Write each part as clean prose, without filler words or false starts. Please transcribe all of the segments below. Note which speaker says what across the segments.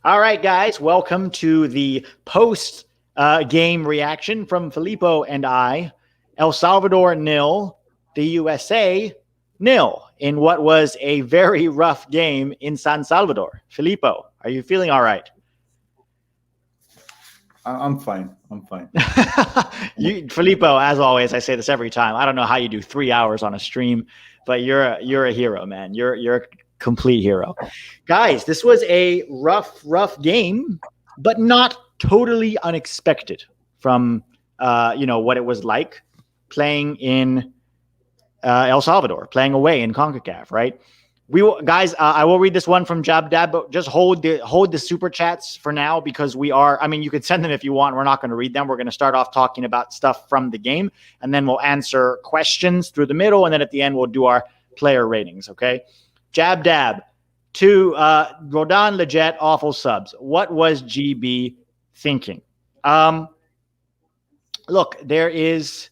Speaker 1: All right, guys, welcome to the post game reaction from Filippo and I. El Salvador 0, the USA 0 in what was a very rough game in San Salvador. Filippo, are you feeling all right?
Speaker 2: I'm fine.
Speaker 1: Filippo, as always, I say this every time. I don't know how you do 3 hours on a stream, but you're a hero, man. You're a complete hero. Guys, this was a rough game, but not totally unexpected from what it was like playing in El Salvador, playing away in CONCACAF, right? Guys, I will read this one from Jab Dab, but just hold the super chats for now because you could send them if you want. We're not going to read them. We're going to start off talking about stuff from the game, and then we'll answer questions through the middle, and then at the end we'll do our player ratings, okay? Jab Dab to Rodan Leggett, awful subs. What was GB thinking? Look, there is...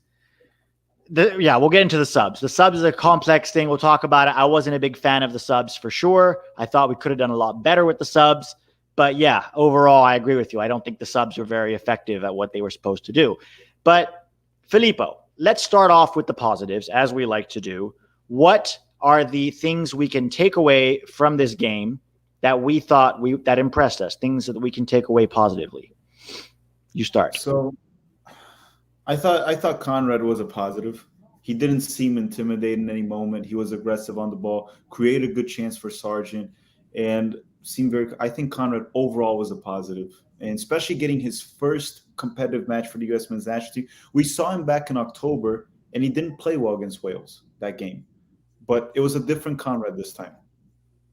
Speaker 1: we'll get into the subs. The subs is a complex thing. We'll talk about it. I wasn't a big fan of the subs for sure. I thought we could have done a lot better with the subs. But yeah, overall, I agree with you. I don't think the subs were very effective at what they were supposed to do. But Filippo, let's start off with the positives, as we like to do. What are the things we can take away from this game that we thought that impressed us? Things that we can take away positively. You start.
Speaker 2: So I thought Conrad was a positive. He didn't seem intimidated in any moment. He was aggressive on the ball, created a good chance for Sargent, and seemed very. I think Conrad overall was a positive, and especially getting his first competitive match for the U.S. men's national team. We saw him back in October, and he didn't play well against Wales that game, but it was a different Conrad this time.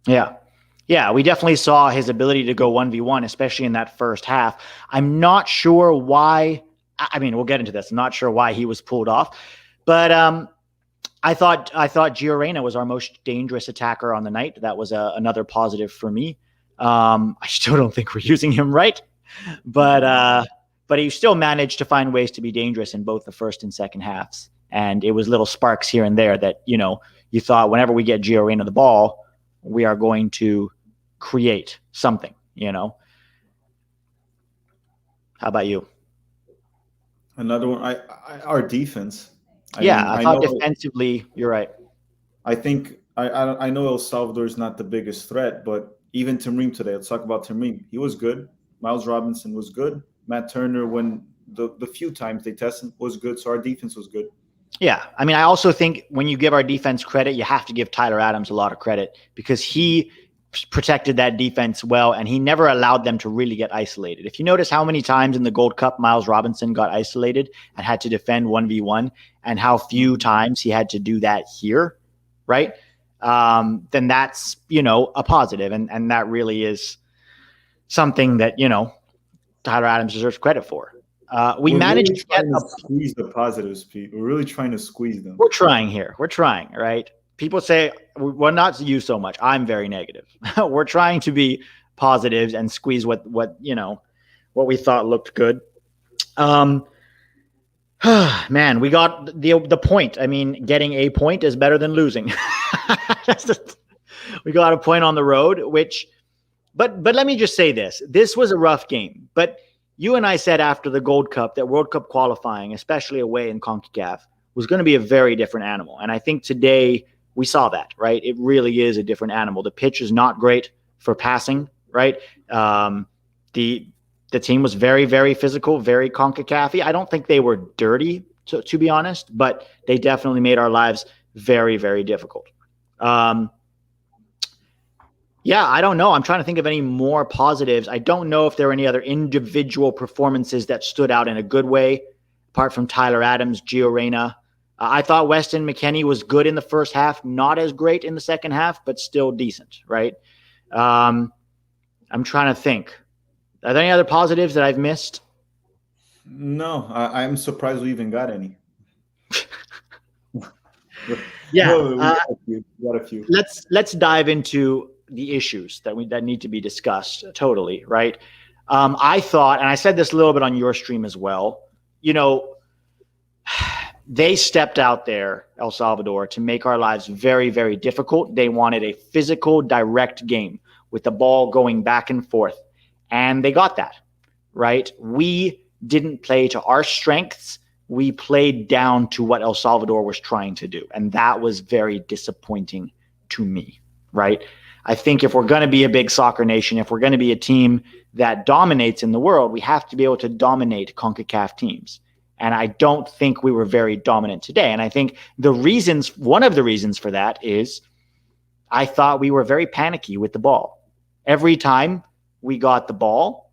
Speaker 1: Yeah, we definitely saw his ability to go 1v1, especially in that first half. I'm not sure why. I mean, we'll get into this. I'm not sure why he was pulled off, but I thought Geo Reyna was our most dangerous attacker on the night. That was another positive for me. I still don't think we're using him right, but he still managed to find ways to be dangerous in both the first and second halves. And it was little sparks here and there that you thought whenever we get Geo Reyna the ball, we are going to create something. How about you?
Speaker 2: Another one, our defense.
Speaker 1: I thought defensively, you're right.
Speaker 2: I think I know El Salvador is not the biggest threat, but even Tamrim today. Let's talk about Tamrim. He was good. Miles Robinson was good. Matt Turner, when the few times they tested, was good. So our defense was good.
Speaker 1: Yeah, I mean, I also think when you give our defense credit, you have to give Tyler Adams a lot of credit because he protected that defense well, and he never allowed them to really get isolated. If you notice how many times in the Gold Cup Miles Robinson got isolated and had to defend 1v1 and how few times he had to do that here, right? Then that's, a positive. And that really is something that, Tyler Adams deserves credit for. We managed to get
Speaker 2: squeeze the positives, Pete. We're really trying to squeeze them.
Speaker 1: We're trying here. We're trying, right? People say, well, not you so much. I'm very negative. We're trying to be positives and squeeze what we thought looked good. Man, we got the point. I mean, getting a point is better than losing. We got a point on the road, but let me just say this. This was a rough game, but you and I said after the Gold Cup that World Cup qualifying, especially away in CONCACAF, was going to be a very different animal. And I think today we saw that, right? It really is a different animal. The pitch is not great for passing, right? The team was very, very physical, very CONCACAF-y. I don't think they were dirty, to be honest, but they definitely made our lives very, very difficult. I don't know. I'm trying to think of any more positives. I don't know if there were any other individual performances that stood out in a good way, apart from Tyler Adams, Geo Reyna. I thought Weston McKennie was good in the first half, not as great in the second half, but still decent, right? I'm trying to think. Are there any other positives that I've missed?
Speaker 2: No, I'm surprised we even got any.
Speaker 1: We got a few. Let's dive into the issues that need to be discussed totally, right? I thought, and I said this a little bit on your stream as well, they stepped out there, El Salvador, to make our lives very, very difficult. They wanted a physical, direct game with the ball going back and forth. And they got that, right? We didn't play to our strengths. We played down to what El Salvador was trying to do. And that was very disappointing to me, right? I think if we're going to be a big soccer nation, if we're going to be a team that dominates in the world, we have to be able to dominate CONCACAF teams. And I don't think we were very dominant today. And I think one of the reasons for that is I thought we were very panicky with the ball. Every time we got the ball,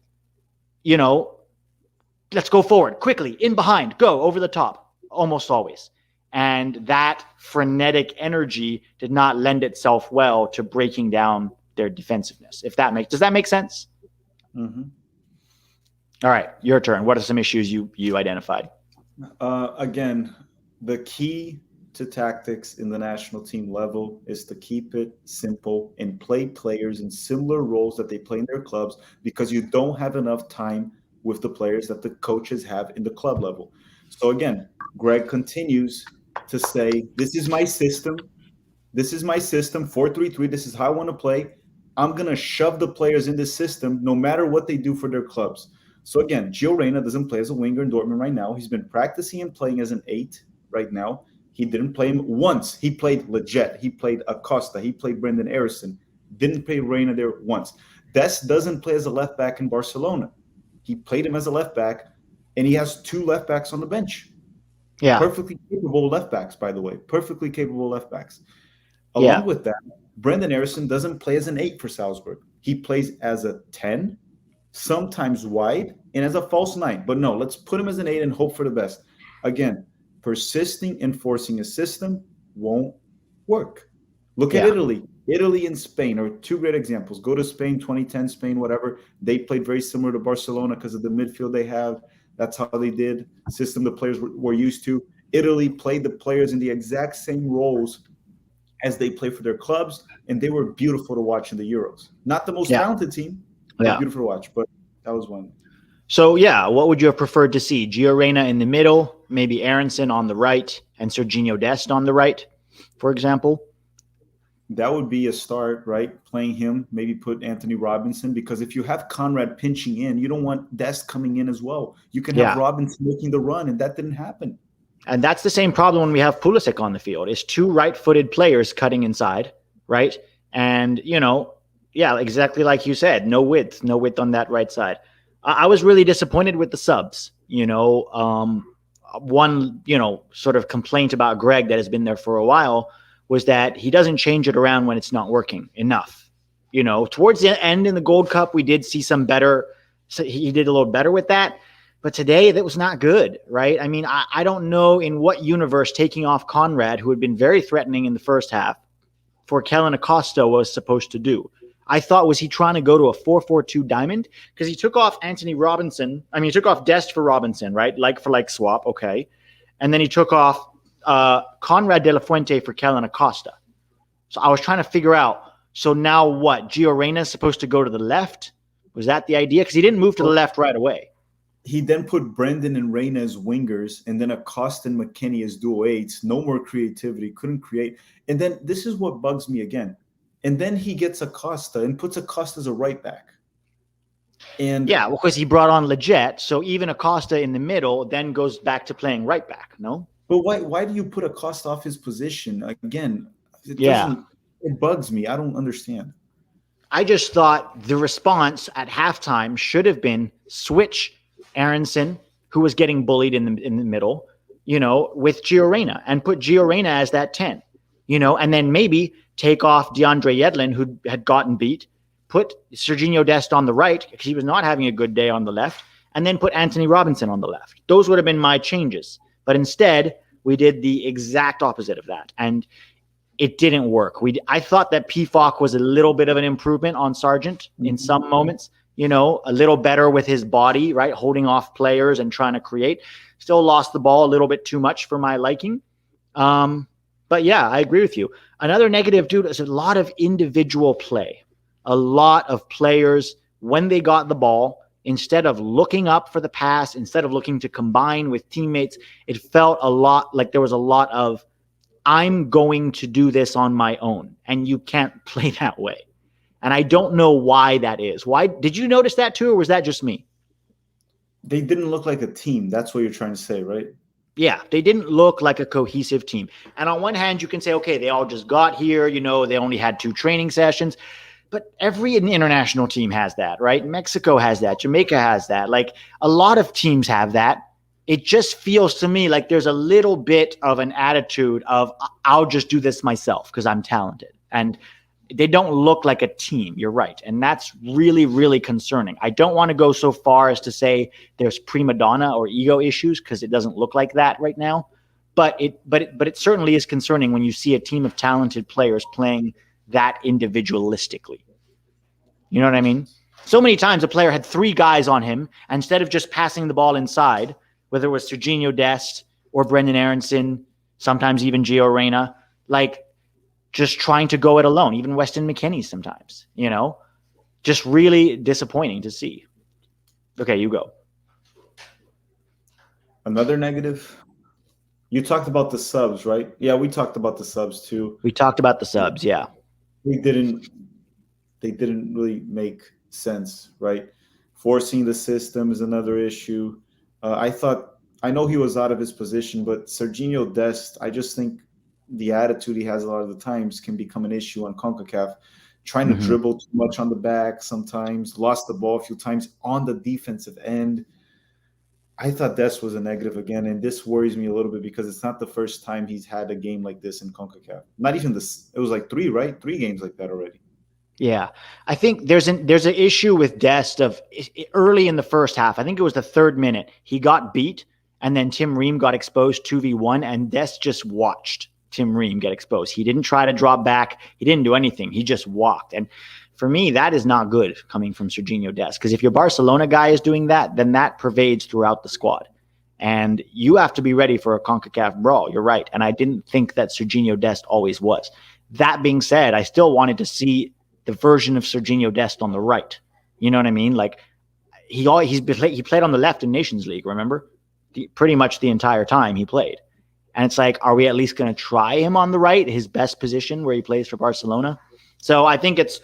Speaker 1: let's go forward quickly, in behind, go over the top, almost always. And that frenetic energy did not lend itself well to breaking down their defensiveness. Does that make sense?
Speaker 2: Mm-hmm.
Speaker 1: All right, your turn. What are some issues you identified?
Speaker 2: Again, the key to tactics in the national team level is to keep it simple and play players in similar roles that they play in their clubs, because you don't have enough time with the players that the coaches have in the club level. So again, Greg continues to say, this is my system. This is my system, 4-3-3. This is how I want to play. I'm going to shove the players in this system no matter what they do for their clubs. So again, Geo Reyna doesn't play as a winger in Dortmund right now. He's been practicing and playing as an 8 right now. He didn't play him once. He played Leggett. He played Acosta. He played Brendan Arison. Didn't play Reyna there once. Dest doesn't play as a left back in Barcelona. He played him as a left back, and he has 2 left backs on the bench.
Speaker 1: Yeah.
Speaker 2: Perfectly capable left backs, by the way. Perfectly capable left backs. Along with that, Brendan Arison doesn't play as an 8 for Salzburg. He plays as a 10, sometimes wide, and as a false 9. But no, let's put him as an 8 and hope for the best. Again, persisting and forcing a system won't work. Look at Italy. Italy and Spain are 2 great examples. Go to Spain, 2010 Spain, whatever. They played very similar to Barcelona because of the midfield they have. That's how they did. System the players were used to. Italy played the players in the exact same roles as they play for their clubs, and they were beautiful to watch in the Euros. Not the most talented team, but beautiful to watch. But that was one.
Speaker 1: So, what would you have preferred to see? Gio Reyna in the middle, maybe Aronson on the right, and Serginho Dest on the right, for example?
Speaker 2: That would be a start, right? Playing him, maybe put Anthony Robinson, because if you have Conrad pinching in, you don't want Dest coming in as well. You can have Robinson making the run, and that didn't happen.
Speaker 1: And that's the same problem when we have Pulisic on the field. It's 2 right-footed players cutting inside, right? And, exactly like you said, no width on that right side. I was really disappointed with the subs. One, sort of complaint about Greg that has been there for a while was that he doesn't change it around when it's not working enough. Towards the end in the Gold Cup, we did see some better. So he did a little better with that. But today, that was not good, right? I mean, I don't know in what universe taking off Conrad, who had been very threatening in the first half, for Kellen Acosta was supposed to do. I thought, was he trying to go to a 4-4-2 diamond? Because he took off Anthony Robinson. I mean, he took off Dest for Robinson, right? Like for like swap, okay. And then he took off Conrad de la Fuente for Kellen Acosta. So I was trying to figure out, so now what? Gio Reyna is supposed to go to the left? Was that the idea? Because he didn't move to the left right away.
Speaker 2: He then put Brendan and Reyna as wingers, and then Acosta and McKinney as dual 8s. No more creativity, couldn't create. And then this is what bugs me again. And then he gets Acosta and puts Acosta as a right back. And
Speaker 1: because he brought on Leggett, so even Acosta in the middle then goes back to playing right back, no?
Speaker 2: But why do you put Acosta off his position? Again, it bugs me. I don't understand.
Speaker 1: I just thought the response at halftime should have been switch Aronson, who was getting bullied in the middle, with Gio Reyna, and put Gio Reyna as that 10, and then maybe take off DeAndre Yedlin, who had gotten beat, put Serginho Dest on the right, because he was not having a good day on the left, and then put Anthony Robinson on the left. Those would have been my changes. But instead, we did the exact opposite of that, and it didn't work. I thought that PFOC was a little bit of an improvement on Sargent in some moments, a little better with his body, right? Holding off players and trying to create. Still lost the ball a little bit too much for my liking. But I agree with you. Another negative, dude, is a lot of individual play. A lot of players, when they got the ball, instead of looking up for the pass, instead of looking to combine with teammates, it felt a lot like there was a lot of, I'm going to do this on my own. And you can't play that way. And I don't know why that is. Why did you notice that too, or was that just me?
Speaker 2: They didn't look like a team. That's what you're trying to say, right?
Speaker 1: Yeah, they didn't look like a cohesive team. And on one hand, you can say, okay, they all just got here, they only had 2 training sessions. But every international team has that, right? Mexico has that. Jamaica has that. Like a lot of teams have that. It just feels to me like there's a little bit of an attitude of I'll just do this myself because I'm talented. And they don't look like a team. You're right. And that's really, really concerning. I don't want to go so far as to say there's prima donna or ego issues because it doesn't look like that right now. But it certainly is concerning when you see a team of talented players playing that individualistically. You know what I mean? So many times a player had 3 guys on him, and instead of just passing the ball inside, whether it was Serginho Dest or Brendan Aronson, sometimes even Geo Reyna, like just trying to go it alone, even Weston McKennie sometimes, just really disappointing to see. Okay, you go.
Speaker 2: Another negative. You talked about the subs, right? Yeah, we talked about the subs too.
Speaker 1: We talked about the subs, yeah.
Speaker 2: They didn't really make sense, right? Forcing the system is another issue. I know he was out of his position, but Serginho Dest, I just think the attitude he has a lot of the times can become an issue on CONCACAF. Trying to dribble too much on the back sometimes, lost the ball a few times on the defensive end. I thought Dest was a negative again, and this worries me a little bit because it's not the first time he's had a game like this in CONCACAF. Not even this. It was like 3, right? 3 games like that already.
Speaker 1: Yeah, I think there's an issue with Dest of early in the first half. I think it was the 3rd minute he got beat, and then Tim Ream got exposed 2v1, and Dest just watched Tim Ream get exposed. He didn't try to drop back. He didn't do anything. He just walked. And for me, that is not good coming from Serginho Dest, because if your Barcelona guy is doing that, then that pervades throughout the squad. And you have to be ready for a CONCACAF brawl. You're right. And I didn't think that Serginho Dest always was. That being said, I still wanted to see the version of Serginho Dest on the right. You know what I mean? Like he played on the left in Nations League, remember? Pretty much the entire time he played. And it's like, are we at least going to try him on the right, his best position where he plays for Barcelona? So I think it's,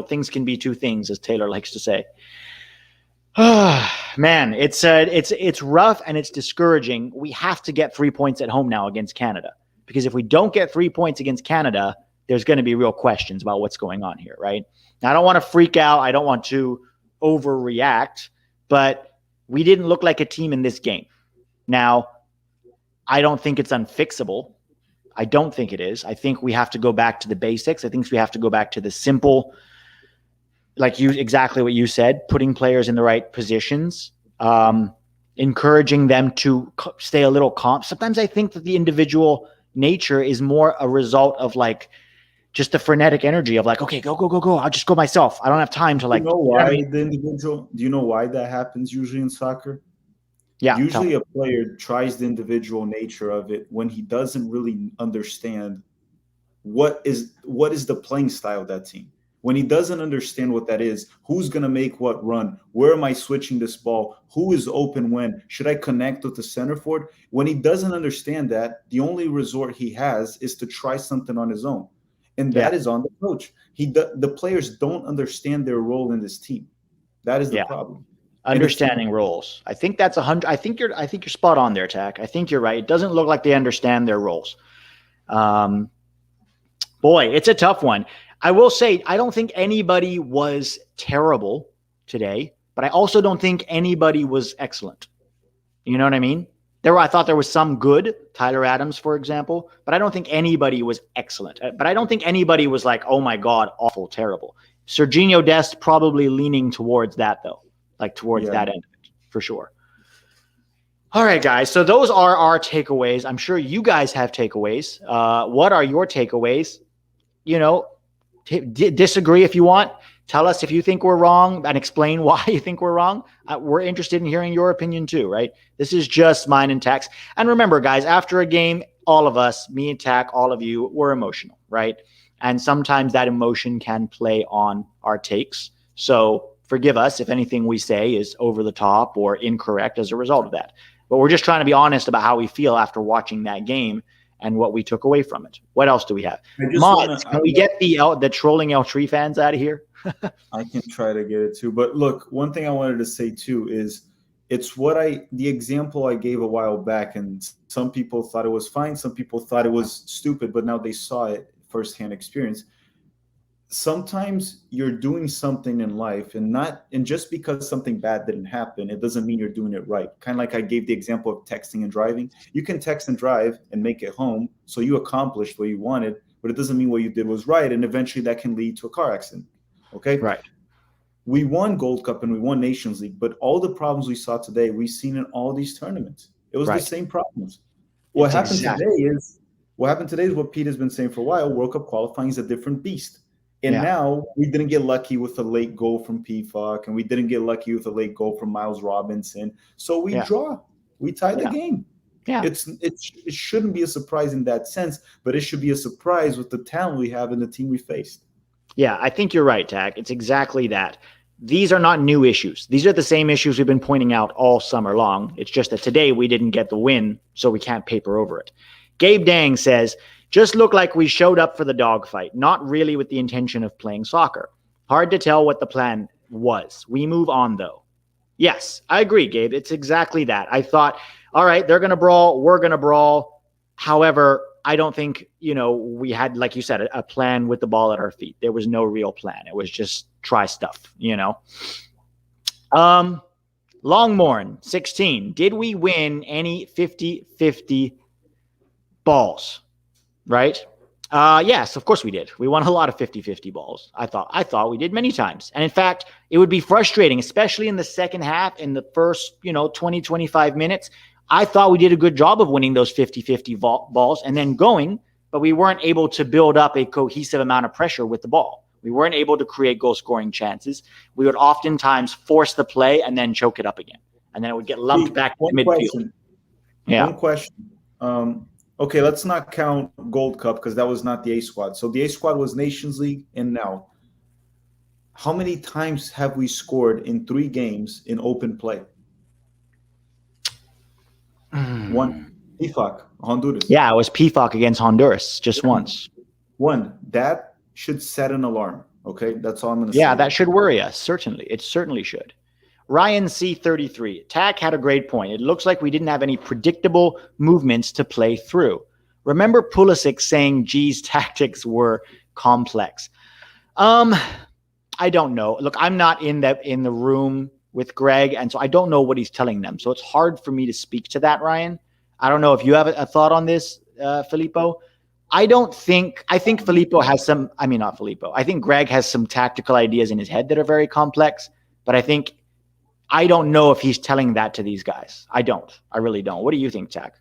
Speaker 1: things can be 2 things, as Taylor likes to say. Man, it's rough and it's discouraging. We have to get 3 points at home now against Canada, because if we don't get 3 points against Canada, there's going to be real questions about what's going on here, right? Now, I don't want to freak out. I don't want to overreact, but we didn't look like a team in this game. Now, I don't think it's unfixable. I don't think it is. I think we have to go back to the basics. I think we have to go back to the simple, exactly what you said, putting players in the right positions, encouraging them to stay a little calm. Sometimes I think that the individual nature is more a result of just the frenetic energy of okay, go. I'll just go myself. I don't have time to
Speaker 2: Do you know why that happens usually in soccer?
Speaker 1: Yeah.
Speaker 2: Usually a player tries the individual nature of it when he doesn't really understand what is the playing style of that team. When he doesn't understand what that is, who's going to make what run, where am I switching this ball, who is open when, should I connect with the center forward? When he doesn't understand that, the only resort he has is to try something on his own. And that is on the coach. The players don't understand their role in this team. That is the problem.
Speaker 1: Understanding roles. I think that's 100. I think you're spot on there, Tack. I think you're right. It doesn't look like they understand their roles. Boy, it's a tough one. I will say, I don't think anybody was terrible today, but I also don't think anybody was excellent. You know what I mean? I thought there was some good, Tyler Adams, for example, but I don't think anybody was excellent. But I don't think anybody was like, oh my God, awful, terrible. Serginho Dest probably leaning towards that, though. Towards that end of it, for sure. All right, guys. So those are our takeaways. I'm sure you guys have takeaways. What are your takeaways? Disagree if you want. Tell us if you think we're wrong and explain why you think we're wrong. We're interested in hearing your opinion too, right? This is just mine and Tack's. And remember, guys, after a game, all of us, me and Tack, all of you, we're emotional, right? And sometimes that emotion can play on our takes. So forgive us if anything we say is over the top or incorrect as a result of that. But we're just trying to be honest about how we feel after watching that game and what we took away from it. What else do we have? Can we get the trolling El Tree fans out of here?
Speaker 2: I can try to get it too. But look, one thing I wanted to say too is it's the example I gave a while back, and some people thought it was fine. Some people thought it was stupid, but now they saw it firsthand experience. Sometimes you're doing something in life and just because something bad didn't happen, it doesn't mean you're doing it right. Kind of like I gave the example of texting and driving. You can text and drive and make it home. So you accomplished what you wanted, but it doesn't mean what you did was right. And eventually that can lead to a car accident. Okay.
Speaker 1: Right.
Speaker 2: We won Gold Cup and we won Nations League, but all the problems we saw today, we've seen in all these tournaments. It was the same problems. What happened today is what Pete has been saying for a while. World Cup qualifying is a different beast. And now we didn't get lucky with a late goal from PFOC, and we didn't get lucky with a late goal from Miles Robinson. So we draw. We tied the game. Yeah. It shouldn't be a surprise in that sense, but it should be a surprise with the talent we have in the team we faced.
Speaker 1: Yeah, I think you're right, Tag. It's exactly that. These are not new issues. These are the same issues we've been pointing out all summer long. It's just that today we didn't get the win, so we can't paper over it. Gabe Dang says, just looked like we showed up for the dogfight, not really with the intention of playing soccer. Hard to tell what the plan was. We move on, though. Yes, I agree, Gabe. It's exactly that. I thought, all right, they're going to brawl. We're going to brawl. However, I don't think, we had, like you said, a plan with the ball at our feet. There was no real plan. It was just try stuff, Longmorn, 16. Did we win any 50-50 balls? Right? Yes, of course we did. We won a lot of 50-50 balls. I thought we did many times. And in fact, it would be frustrating, especially in the second half, in the first, 20, 25 minutes. I thought we did a good job of winning those 50-50 balls and then going, but we weren't able to build up a cohesive amount of pressure with the ball. We weren't able to create goal-scoring chances. We would oftentimes force the play and then choke it up again. And then it would get lumped back to midfield.
Speaker 2: One question. Okay, let's not count Gold Cup because that was not the A squad. So the A squad was Nations League and now. How many times have we scored in 3 games in open play? One. PFOC, Honduras.
Speaker 1: Yeah, it was PFOC against Honduras just once.
Speaker 2: One. That should set an alarm, okay? That's all I'm going to say.
Speaker 1: Yeah, that should worry us, certainly. It certainly should. Ryan C33. Tack had a great point. It looks like we didn't have any predictable movements to play through. Remember Pulisic saying G's tactics were complex. I don't know. Look, I'm not in the room with Greg, and so I don't know what he's telling them. So it's hard for me to speak to that, Ryan. I don't know if you have a thought on this, Filippo. I think Filippo has some, not Filippo. I think Greg has some tactical ideas in his head that are very complex, but I don't know if he's telling that to these guys. I really don't. What do you think, Tack?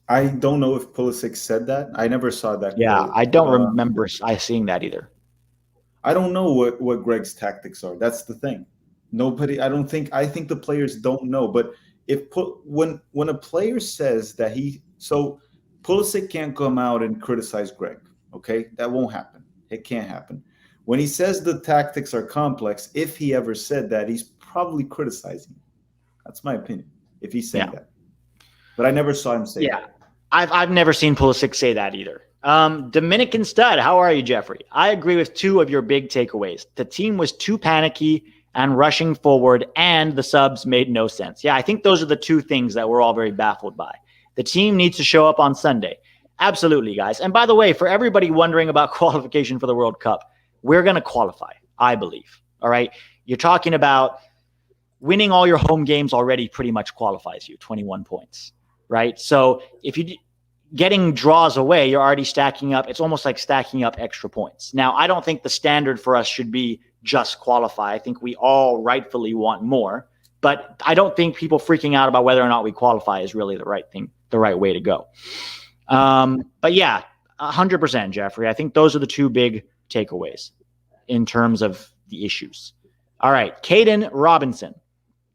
Speaker 2: I don't know if Pulisic said that. I never saw that.
Speaker 1: Yeah, quote. I don't remember seeing that either.
Speaker 2: I don't know what Greg's tactics are. That's the thing. I think the players don't know. But when a player says that Pulisic can't come out and criticize Greg, okay? That won't happen. It can't happen. When he says the tactics are complex, if he ever said that, he's probably criticizing. That's my opinion, if he's saying that. But I never saw him say that.
Speaker 1: I've never seen Pulisic say that either. Dominican Stud, how are you, Jeffrey? I agree with 2 of your big takeaways. The team was too panicky and rushing forward, and the subs made no sense. Yeah, I think those are the 2 things that we're all very baffled by. The team needs to show up on Sunday. Absolutely, guys. And by the way, for everybody wondering about qualification for the World Cup, we're going to qualify, I believe. All right? You're talking about winning all your home games already pretty much qualifies you, 21 points, right? So if you getting draws away, you're already stacking up. It's almost like stacking up extra points. Now, I don't think the standard for us should be just qualify. I think we all rightfully want more, but I don't think people freaking out about whether or not we qualify is really the right thing, the right way to go. But yeah, 100%, Jeffrey. I think those are the 2 big takeaways in terms of the issues. All right, Caden Robinson.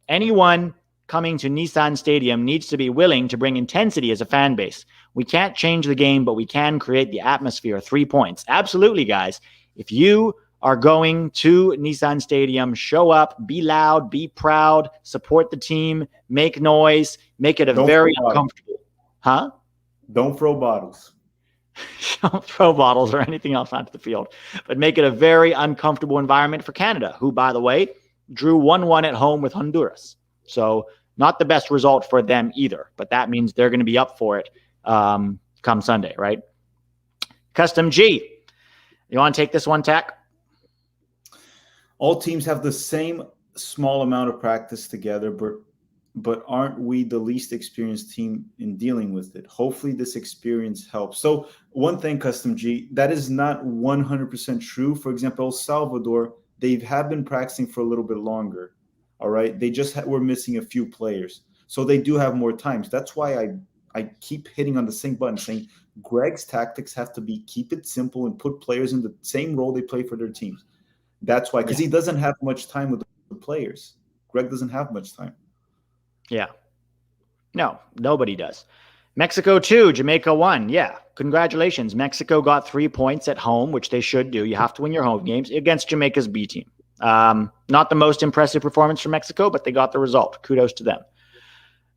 Speaker 1: Anyone coming to Nissan Stadium needs to be willing to bring intensity as a fan base. We can't change the game, but we can create the atmosphere. 3 points. Absolutely, guys. If you are going to Nissan Stadium, show up, be loud, be proud, support the team, make noise, make it very uncomfortable. Huh?
Speaker 2: Don't throw bottles.
Speaker 1: Don't throw bottles or anything else onto the field, but make it a very uncomfortable environment for Canada, who, by the way, drew 1-1 at home with Honduras. So not the best result for them either, but that means they're going to be up for it come Sunday, right? Custom G, you want to take this one, Tack?
Speaker 2: All teams have the same small amount of practice together, but aren't we the least experienced team in dealing with it? Hopefully this experience helps. So one thing, Custom G, that is not 100% true. For example, El Salvador, they have been practicing for a little bit longer. All right. They just were missing a few players. So they do have more times. That's why I keep hitting on the same button saying Greg's tactics have to be keep it simple and put players in the same role they play for their teams. That's why, because he doesn't have much time with the players. Greg doesn't have much time.
Speaker 1: Yeah. No, nobody does. Mexico 2, Jamaica 1. Yeah, congratulations. Mexico got 3 points at home, which they should do. You have to win your home games against Jamaica's B team. Not the most impressive performance from Mexico, but they got the result. Kudos to them.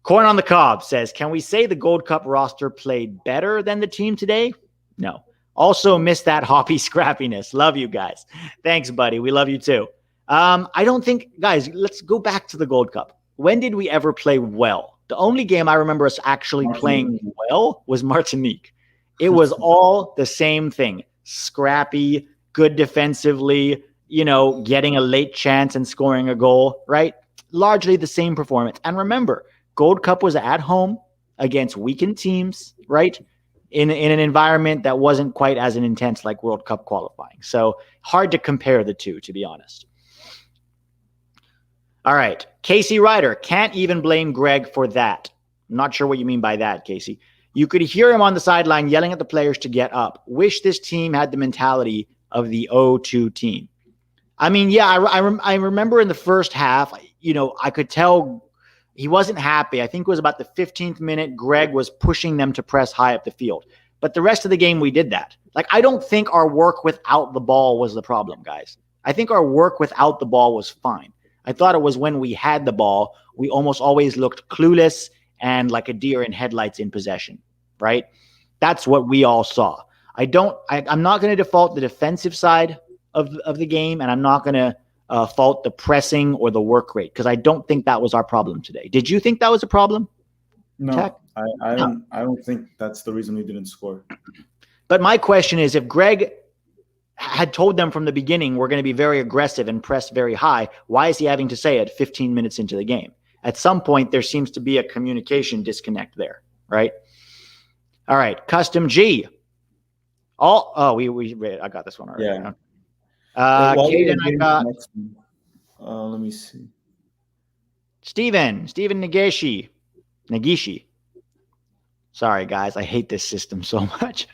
Speaker 1: Corn on the Cob says, can we say the Gold Cup roster played better than the team today? No. Also missed that hoppy scrappiness. Love you guys. Thanks, buddy. We love you too. I don't think, guys, let's go back to the Gold Cup. When did we ever play well? The only game I remember us actually playing well was Martinique. It was all the same thing. Scrappy, good defensively, getting a late chance and scoring a goal, right? Largely the same performance. And remember, Gold Cup was at home against weakened teams, right? In an environment that wasn't quite as intense like World Cup qualifying. So hard to compare the two, to be honest. All right. Casey Ryder, can't even blame Greg for that. I'm not sure what you mean by that, Casey. You could hear him on the sideline yelling at the players to get up. Wish this team had the mentality of the 0-2 team. I mean, yeah, I remember in the first half, I could tell he wasn't happy. I think it was about the 15th minute. Greg was pushing them to press high up the field. But the rest of the game, we did that. I don't think our work without the ball was the problem, guys. I think our work without the ball was fine. I thought it was when we had the ball, we almost always looked clueless and like a deer in headlights in possession, right? That's what we all saw. I'm not going to default the defensive side of the game, and I'm not going to fault the pressing or the work rate, because I don't think that was our problem today. Did you think that was a problem?
Speaker 2: No, I don't think that's the reason we didn't score.
Speaker 1: But my question is, if Greg had told them from the beginning, we're going to be very aggressive and press very high, why is he having to say it 15 minutes into the game? At some point, there seems to be a communication disconnect there, right? All right, Custom G. I got this one already.
Speaker 2: Yeah.
Speaker 1: Caden, I got.
Speaker 2: Let me see.
Speaker 1: Steven Nagishi. Sorry, guys. I hate this system so much.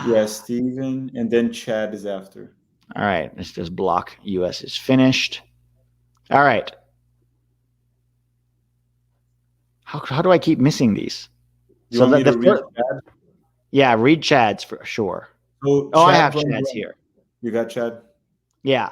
Speaker 2: Yeah, Steven, and then Chad is after.
Speaker 1: All right. Let's just block. US is finished. All right. How do I keep missing these?
Speaker 2: You want me to read Chad?
Speaker 1: Yeah, read Chad's for sure.
Speaker 2: So
Speaker 1: I have Chad's here.
Speaker 2: You got Chad?
Speaker 1: Yeah.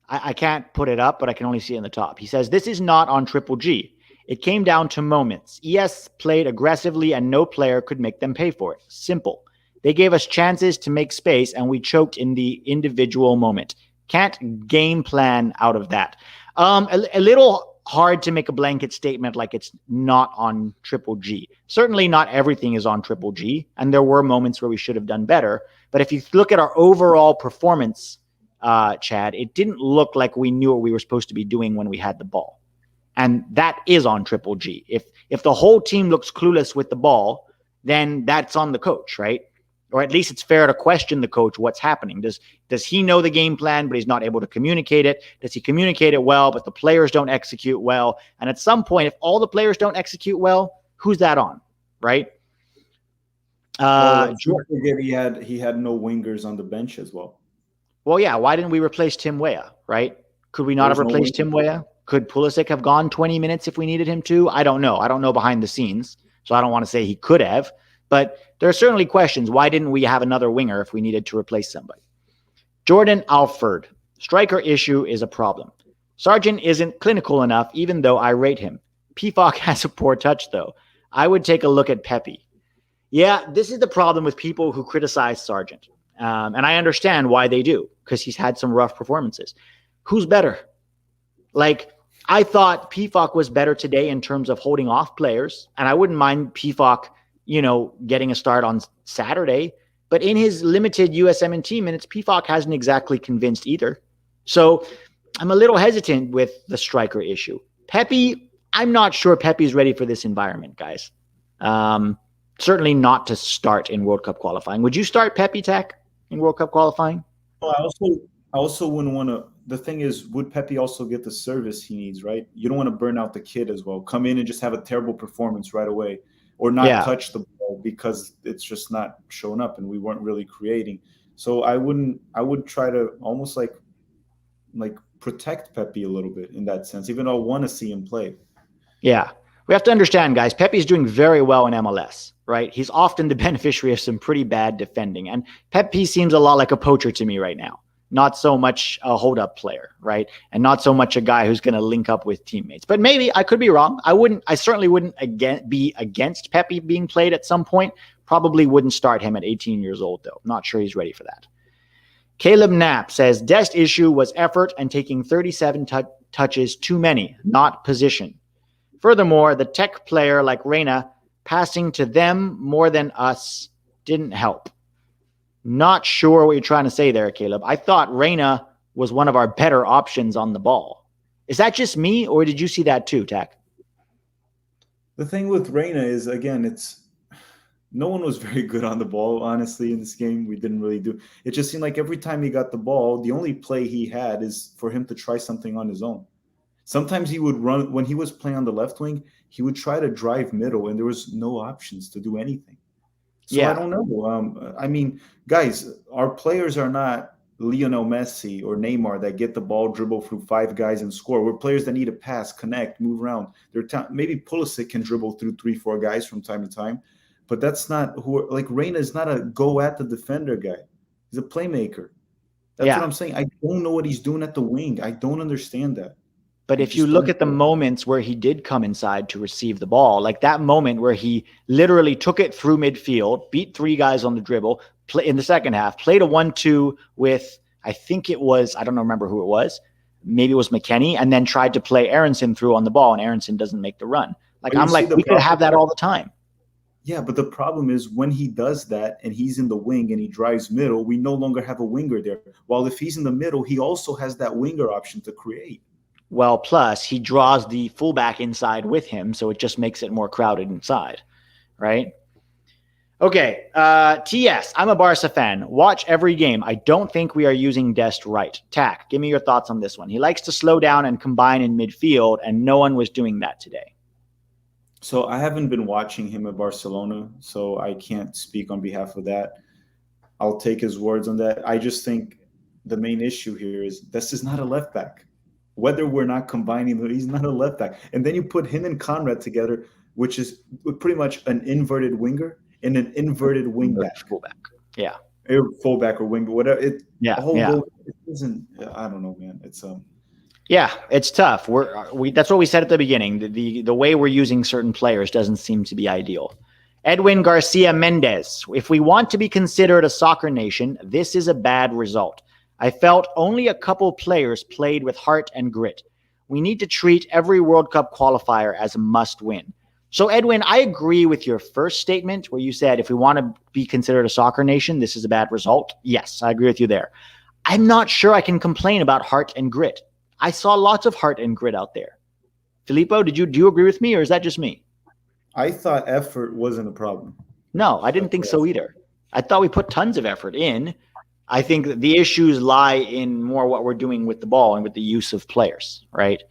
Speaker 1: I can't put it up, but I can only see it in the top. He says, this is not on Triple G. It came down to moments. ES played aggressively and no player could make them pay for it. Simple. They gave us chances to make space and we choked in the individual moment. Can't game plan out of that. A little hard to make a blanket statement like it's not on Triple G. Certainly not everything is on Triple G, and there were moments where we should have done better. But if you look at our overall performance, Chad, it didn't look like we knew what we were supposed to be doing when we had the ball. And that is on Triple G. If the whole team looks clueless with the ball, then that's on the coach, right? Or at least it's fair to question the coach what's happening. Does he know the game plan, but he's not able to communicate it? Does he communicate it well, but the players don't execute well? And at some point, if all the players don't execute well, who's that on, right?
Speaker 2: Don't forget he had no wingers on the bench as well.
Speaker 1: Well, yeah. Why didn't we replace Tim Weah, right? Could we not have replaced Tim Weah? Could Pulisic have gone 20 minutes if we needed him to? I don't know. I don't know behind the scenes, so I don't want to say he could have. But there are certainly questions. Why didn't we have another winger if we needed to replace somebody? Jordan Alford. Striker issue is a problem. Sargent isn't clinical enough, even though I rate him. PFOC has a poor touch, though. I would take a look at Pepe. Yeah, this is the problem with people who criticize Sargent. And I understand why they do, because he's had some rough performances. Who's better? Like, I thought PFOC was better today in terms of holding off players, and I wouldn't mind PFOC, getting a start on Saturday. But in his limited USMNT minutes, PFOC hasn't exactly convinced either. So I'm a little hesitant with the striker issue. Pepe, I'm not sure Pepe's ready for this environment, guys. Certainly not to start in World Cup qualifying. Would you start Pepe Tech in World Cup qualifying?
Speaker 2: Well, I also wouldn't want to. The thing is, would Pepe also get the service he needs, right? You don't want to burn out the kid as well. Come in and just have a terrible performance right away, or not touch the ball because it's just not showing up and we weren't really creating. So I would try to almost like protect Pepe a little bit in that sense, even though I want to see him play.
Speaker 1: Yeah. We have to understand, guys, Pepe's doing very well in MLS, right? He's often the beneficiary of some pretty bad defending. And Pepe seems a lot like a poacher to me right now. Not so much a hold-up player, right? And not so much a guy who's going to link up with teammates. But maybe I could be wrong. I certainly wouldn't be against Pepe being played at some point. Probably wouldn't start him at 18 years old, though. Not sure he's ready for that. Caleb Knapp says, Dest issue was effort and taking 37 touches too many, not position. Furthermore, the tech player like Reyna passing to them more than us didn't help. Not sure what you're trying to say there, Caleb. I thought Reyna was one of our better options on the ball. Is that just me, or did you see that too, Tech?
Speaker 2: The thing with Reyna is, again, no one was very good on the ball, honestly, in this game. We didn't really do. It just seemed like every time he got the ball, the only play he had is for him to try something on his own. Sometimes he would run when he was playing on the left wing. He would try to drive middle, and there was no options to do anything. So I don't know. I mean, guys, our players are not Lionel Messi or Neymar that get the ball, dribble through 5 guys, and score. We're players that need to pass, connect, move around. Maybe Pulisic can dribble through 3-4 guys from time to time, but that's not who. Like Reyna is not a go at the defender guy. He's a playmaker. That's what I'm saying. I don't know what he's doing at the wing. I don't understand that.
Speaker 1: But if you look at the moments where he did come inside to receive the ball, like that moment where he literally took it through midfield, beat 3 guys on the dribble in the second half, played a 1-2 with, I think it was, I don't remember who it was. Maybe it was McKennie, and then tried to play Aronson through on the ball, and Aronson doesn't make the run. Like, I'm like, we could have that all the time.
Speaker 2: Yeah, but the problem is when he does that and he's in the wing and he drives middle, we no longer have a winger there. While if he's in the middle, he also has that winger option to create.
Speaker 1: Well, plus he draws the fullback inside with him, so it just makes it more crowded inside, right? Okay, TS, I'm a Barca fan. Watch every game. I don't think we are using Dest right. Tack, give me your thoughts on this one. He likes to slow down and combine in midfield, and no one was doing that today.
Speaker 2: So I haven't been watching him at Barcelona, so I can't speak on behalf of that. I'll take his words on that. I just think the main issue here is Dest is not a left back. Whether we're not combining, he's not a left back. And then you put him and Conrad together, which is pretty much an inverted winger and an inverted wing back.
Speaker 1: Fullback. Yeah.
Speaker 2: Or fullback or wing, whatever. It isn't, I don't know, man.
Speaker 1: It's tough. That's what we said at the beginning. The way we're using certain players doesn't seem to be ideal. Edwin Garcia Mendez. If we want to be considered a soccer nation, this is a bad result. I felt only a couple players played with heart and grit. We need to treat every World Cup qualifier as a must-win. So, Edwin, I agree with your first statement where you said if we want to be considered a soccer nation, this is a bad result. Yes, I agree with you there. I'm not sure I can complain about heart and grit. I saw lots of heart and grit out there. Filippo, do you agree with me, or is that just me?
Speaker 2: I thought effort wasn't a problem.
Speaker 1: No, I didn't think so either. I thought we put tons of effort in. I think that the issues lie in more what we're doing with the ball and with the use of players, right?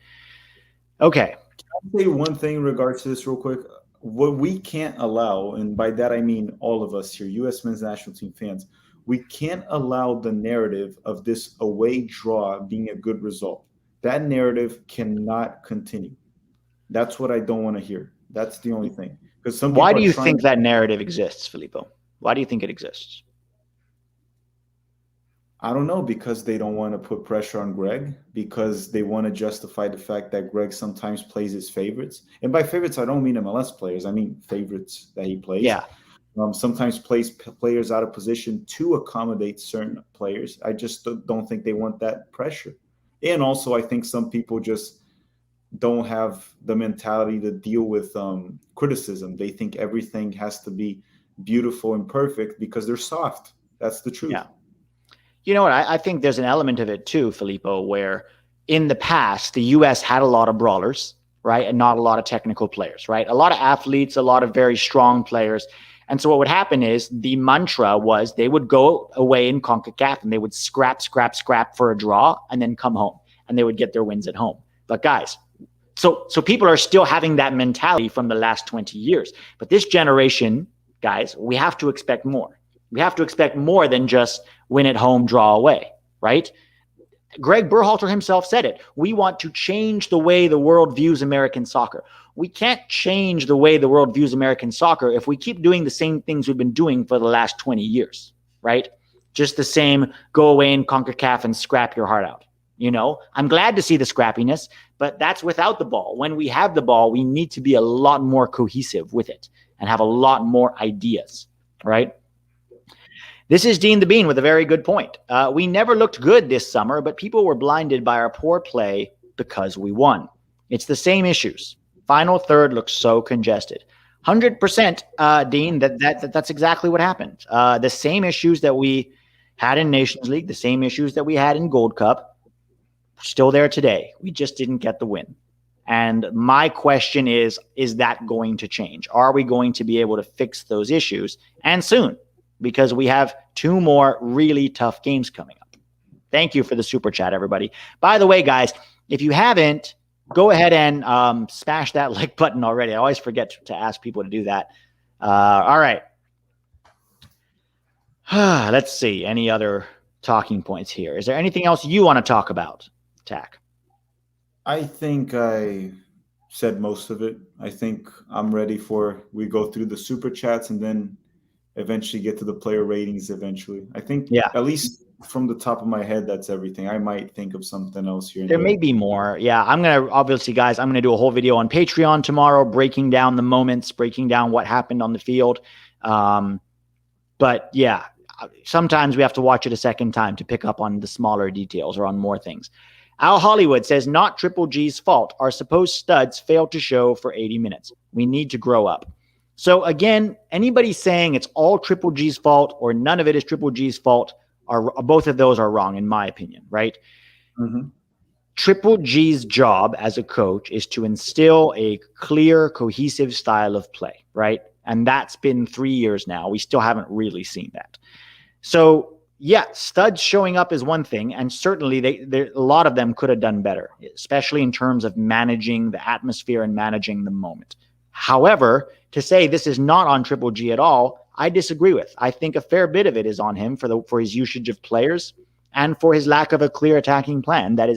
Speaker 1: Okay.
Speaker 2: Can I say one thing in regards to this real quick? What we can't allow, and by that I mean all of us here, U.S. men's national team fans, we can't allow the narrative of this away draw being a good result. That narrative cannot continue. That's what I don't want to hear. That's the only thing. Because
Speaker 1: why do you think that narrative exists, Filippo? Why do you think it exists?
Speaker 2: I don't know, because they don't want to put pressure on Greg, because they want to justify the fact that Greg sometimes plays his favorites. And by favorites, I don't mean MLS players. I mean favorites that he plays.
Speaker 1: Yeah.
Speaker 2: Sometimes plays players out of position to accommodate certain players. I just don't think they want that pressure. And also, I think some people just don't have the mentality to deal with criticism. They think everything has to be beautiful and perfect because they're soft. That's the truth.
Speaker 1: Yeah. You know what? I think there's an element of it too, Filippo, where in the past, the U.S. had a lot of brawlers, right? And not a lot of technical players, right? A lot of athletes, a lot of very strong players. And so what would happen is the mantra was they would go away in CONCACAF and they would scrap for a draw and then come home and they would get their wins at home. But guys, so people are still having that mentality from the last 20 years. But this generation, guys, we have to expect more. We have to expect more than just win at home, draw away, right? Greg Berhalter himself said it. We want to change the way the world views American soccer. We can't change the way the world views American soccer if we keep doing the same things we've been doing for the last 20 years, right? Just the same, go away in CONCACAF and scrap your heart out. You know, I'm glad to see the scrappiness, but that's without the ball. When we have the ball, we need to be a lot more cohesive with it and have a lot more ideas, right? This is Dean the Bean with a very good point. We never looked good this summer, but people were blinded by our poor play because we won. It's the same issues. Final third looks so congested. 100%, Dean, that's exactly what happened. The same issues that we had in Nations League, the same issues that we had in Gold Cup, still there today. We just didn't get the win. And my question is that going to change? Are we going to be able to fix those issues? And soon, because we have 2 more really tough games coming up. Thank you for the super chat, everybody. By the way, guys, if you haven't, go ahead and smash that like button already. I always forget to ask people to do that. All right. Let's see. Any other talking points here? Is there anything else you want to talk about, Tack?
Speaker 2: I think I said most of it. I think I'm ready we go through the super chats and then eventually get to the player ratings eventually. I think at least from the top of my head, that's everything. I might think of something else here.
Speaker 1: There may be more. Yeah, I'm going to, obviously, guys, I'm going to do a whole video on Patreon tomorrow, breaking down the moments, breaking down what happened on the field. But yeah, sometimes we have to watch it a second time to pick up on the smaller details or on more things. Al Hollywood says, not Triple G's fault. Our supposed studs failed to show for 80 minutes. We need to grow up. So again, anybody saying it's all Triple G's fault or none of it is Triple G's fault, both of those are wrong, in my opinion, right?
Speaker 2: Mm-hmm.
Speaker 1: Triple G's job as a coach is to instill a clear, cohesive style of play, right? And that's been 3 years now. We still haven't really seen that. So yeah, studs showing up is one thing, and certainly a lot of them could have done better, especially in terms of managing the atmosphere and managing the moment. However, to say this is not on Triple G at all, I disagree with. I think a fair bit of it is on him for his usage of players and for his lack of a clear attacking plan that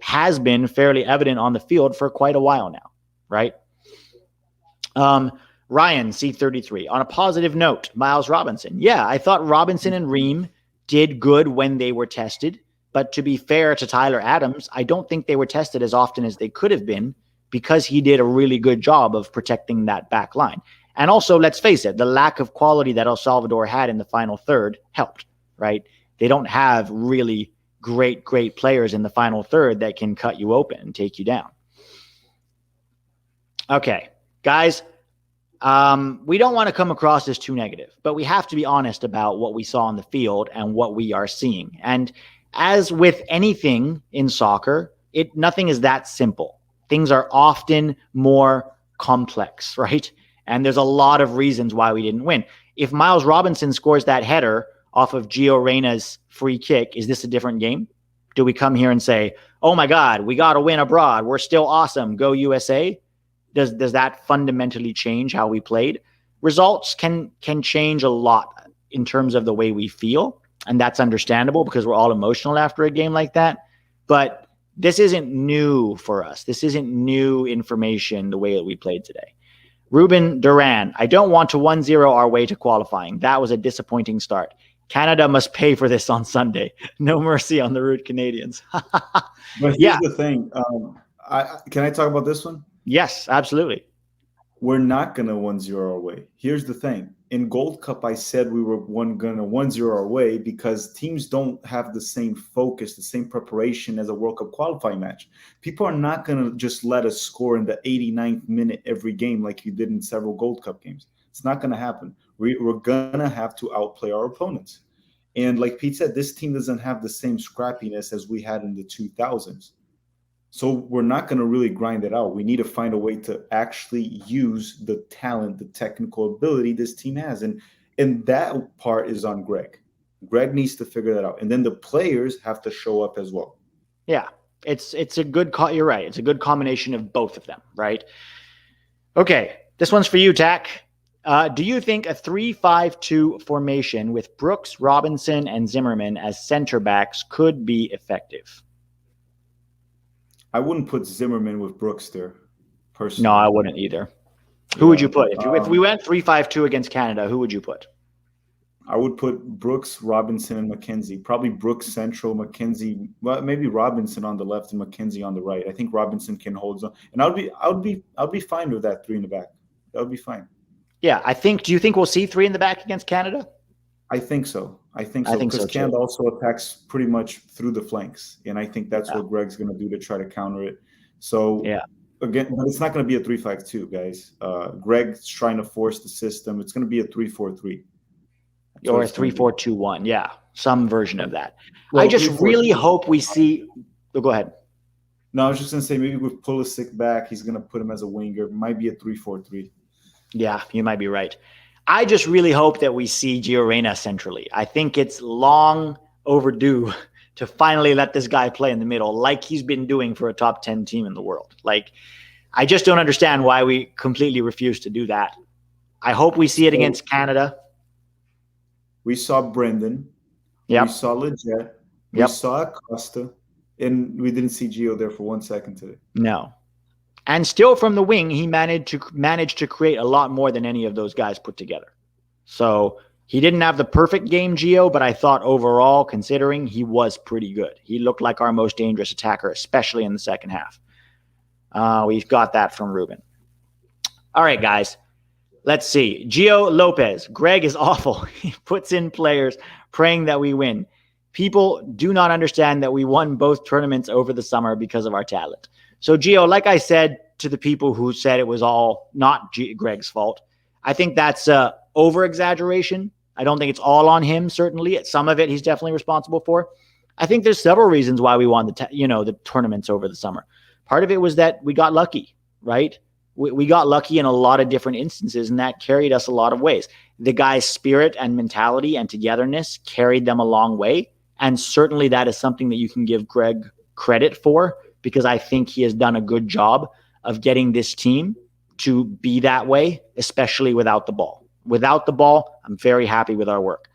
Speaker 1: has been fairly evident on the field for quite a while now, right? Ryan, C33. On a positive note, Miles Robinson. Yeah, I thought Robinson and Ream did good when they were tested, but to be fair to Tyler Adams, I don't think they were tested as often as they could have been, because he did a really good job of protecting that back line. And also, let's face it, the lack of quality that El Salvador had in the final third helped, right? They don't have really great players in the final third that can cut you open and take you down. Okay, guys, we don't want to come across as too negative, but we have to be honest about what we saw on the field and what we are seeing. And as with anything in soccer, nothing is that simple. Things are often more complex, right? And there's a lot of reasons why we didn't win. If Miles Robinson scores that header off of Geo Reyna's free kick, is this a different game? Do we come here and say, oh my God, we got to win abroad. We're still awesome. Go USA. Does that fundamentally change how we played? Results can change a lot in terms of the way we feel. And that's understandable because we're all emotional after a game like that. But this isn't new for us. This isn't new information the way that we played today. Ruben Duran, I don't want to 1-0 our way to qualifying. That was a disappointing start. Canada must pay for this on Sunday. No mercy on the rude Canadians.
Speaker 2: But here's the thing. Can I talk about this one?
Speaker 1: Yes, absolutely.
Speaker 2: We're not going to 1-0 our way. Here's the thing. in Gold Cup, I said we were gonna 1-0 away because teams don't have the same focus, the same preparation as a World Cup qualifying match. People are not gonna just let us score in the 89th minute every game like you did in several Gold Cup games. It's not gonna happen. We're gonna have to outplay our opponents. And like Pete said, this team doesn't have the same scrappiness as we had in the 2000s. So we're not going to really grind it out. We need to find a way to actually use the talent, the technical ability this team has. And that part is on Greg. Greg needs to figure that out. And then the players have to show up as well.
Speaker 1: Yeah, it's a good call. You're right. It's a good combination of both of them, right? Okay, this one's for you, Tack. Do you think a 3-5-2 formation with Brooks, Robinson, and Zimmerman as center backs could be effective?
Speaker 2: I wouldn't put Zimmerman with Brooks there, personally.
Speaker 1: No, I wouldn't either. Who would you put? If we went 3-5-2 against Canada, who would you put?
Speaker 2: I would put Brooks, Robinson, and McKenzie. Probably Brooks central, McKenzie. Well, maybe Robinson on the left and McKenzie on the right. I think Robinson can hold on, and I'll be fine with that 3 in the back. That would be fine.
Speaker 1: Yeah, I think. Do you think we'll see 3 in the back against Canada?
Speaker 2: I think so. Because Canada also attacks pretty much through the flanks, and I think that's what Greg's going to do to try to counter it. So again, but it's not going to be a 3-5-2, guys. Greg's trying to force the system. It's going to be a 3-4-3
Speaker 1: or a 3-4-2-1. Yeah, some version of that. Well, I just really hope we see. Oh, go ahead.
Speaker 2: No, I was just going to say maybe with Pulisic back, he's going to put him as a winger. Might be a 3-4-3.
Speaker 1: Yeah, you might be right. I just really hope that we see Geo Reyna centrally. I think it's long overdue to finally let this guy play in the middle like he's been doing for a top 10 team in the world. Like, I just don't understand why we completely refuse to do that. I hope we see it against Canada.
Speaker 2: We saw Brendan.
Speaker 1: Yep.
Speaker 2: We saw Leggett. We saw Acosta. And we didn't see Gio there for 1 second today.
Speaker 1: No. And still from the wing, he managed to create a lot more than any of those guys put together. So he didn't have the perfect game, Gio, but I thought overall, considering, he was pretty good. He looked like our most dangerous attacker, especially in the second half. We've got that from Ruben. All right, guys. Let's see. Gio Lopez. Greg is awful. He puts in players praying that we win. People do not understand that we won both tournaments over the summer because of our talent. So, Gio, like I said to the people who said it was all not Greg's fault, I think that's over-exaggeration. I don't think it's all on him, certainly. Some of it he's definitely responsible for. I think there's several reasons why we won the tournaments over the summer. Part of it was that we got lucky, right? We got lucky in a lot of different instances, and that carried us a lot of ways. The guy's spirit and mentality and togetherness carried them a long way, and certainly that is something that you can give Greg credit for, because I think he has done a good job of getting this team to be that way, especially without the ball. Without the ball, I'm very happy with our work.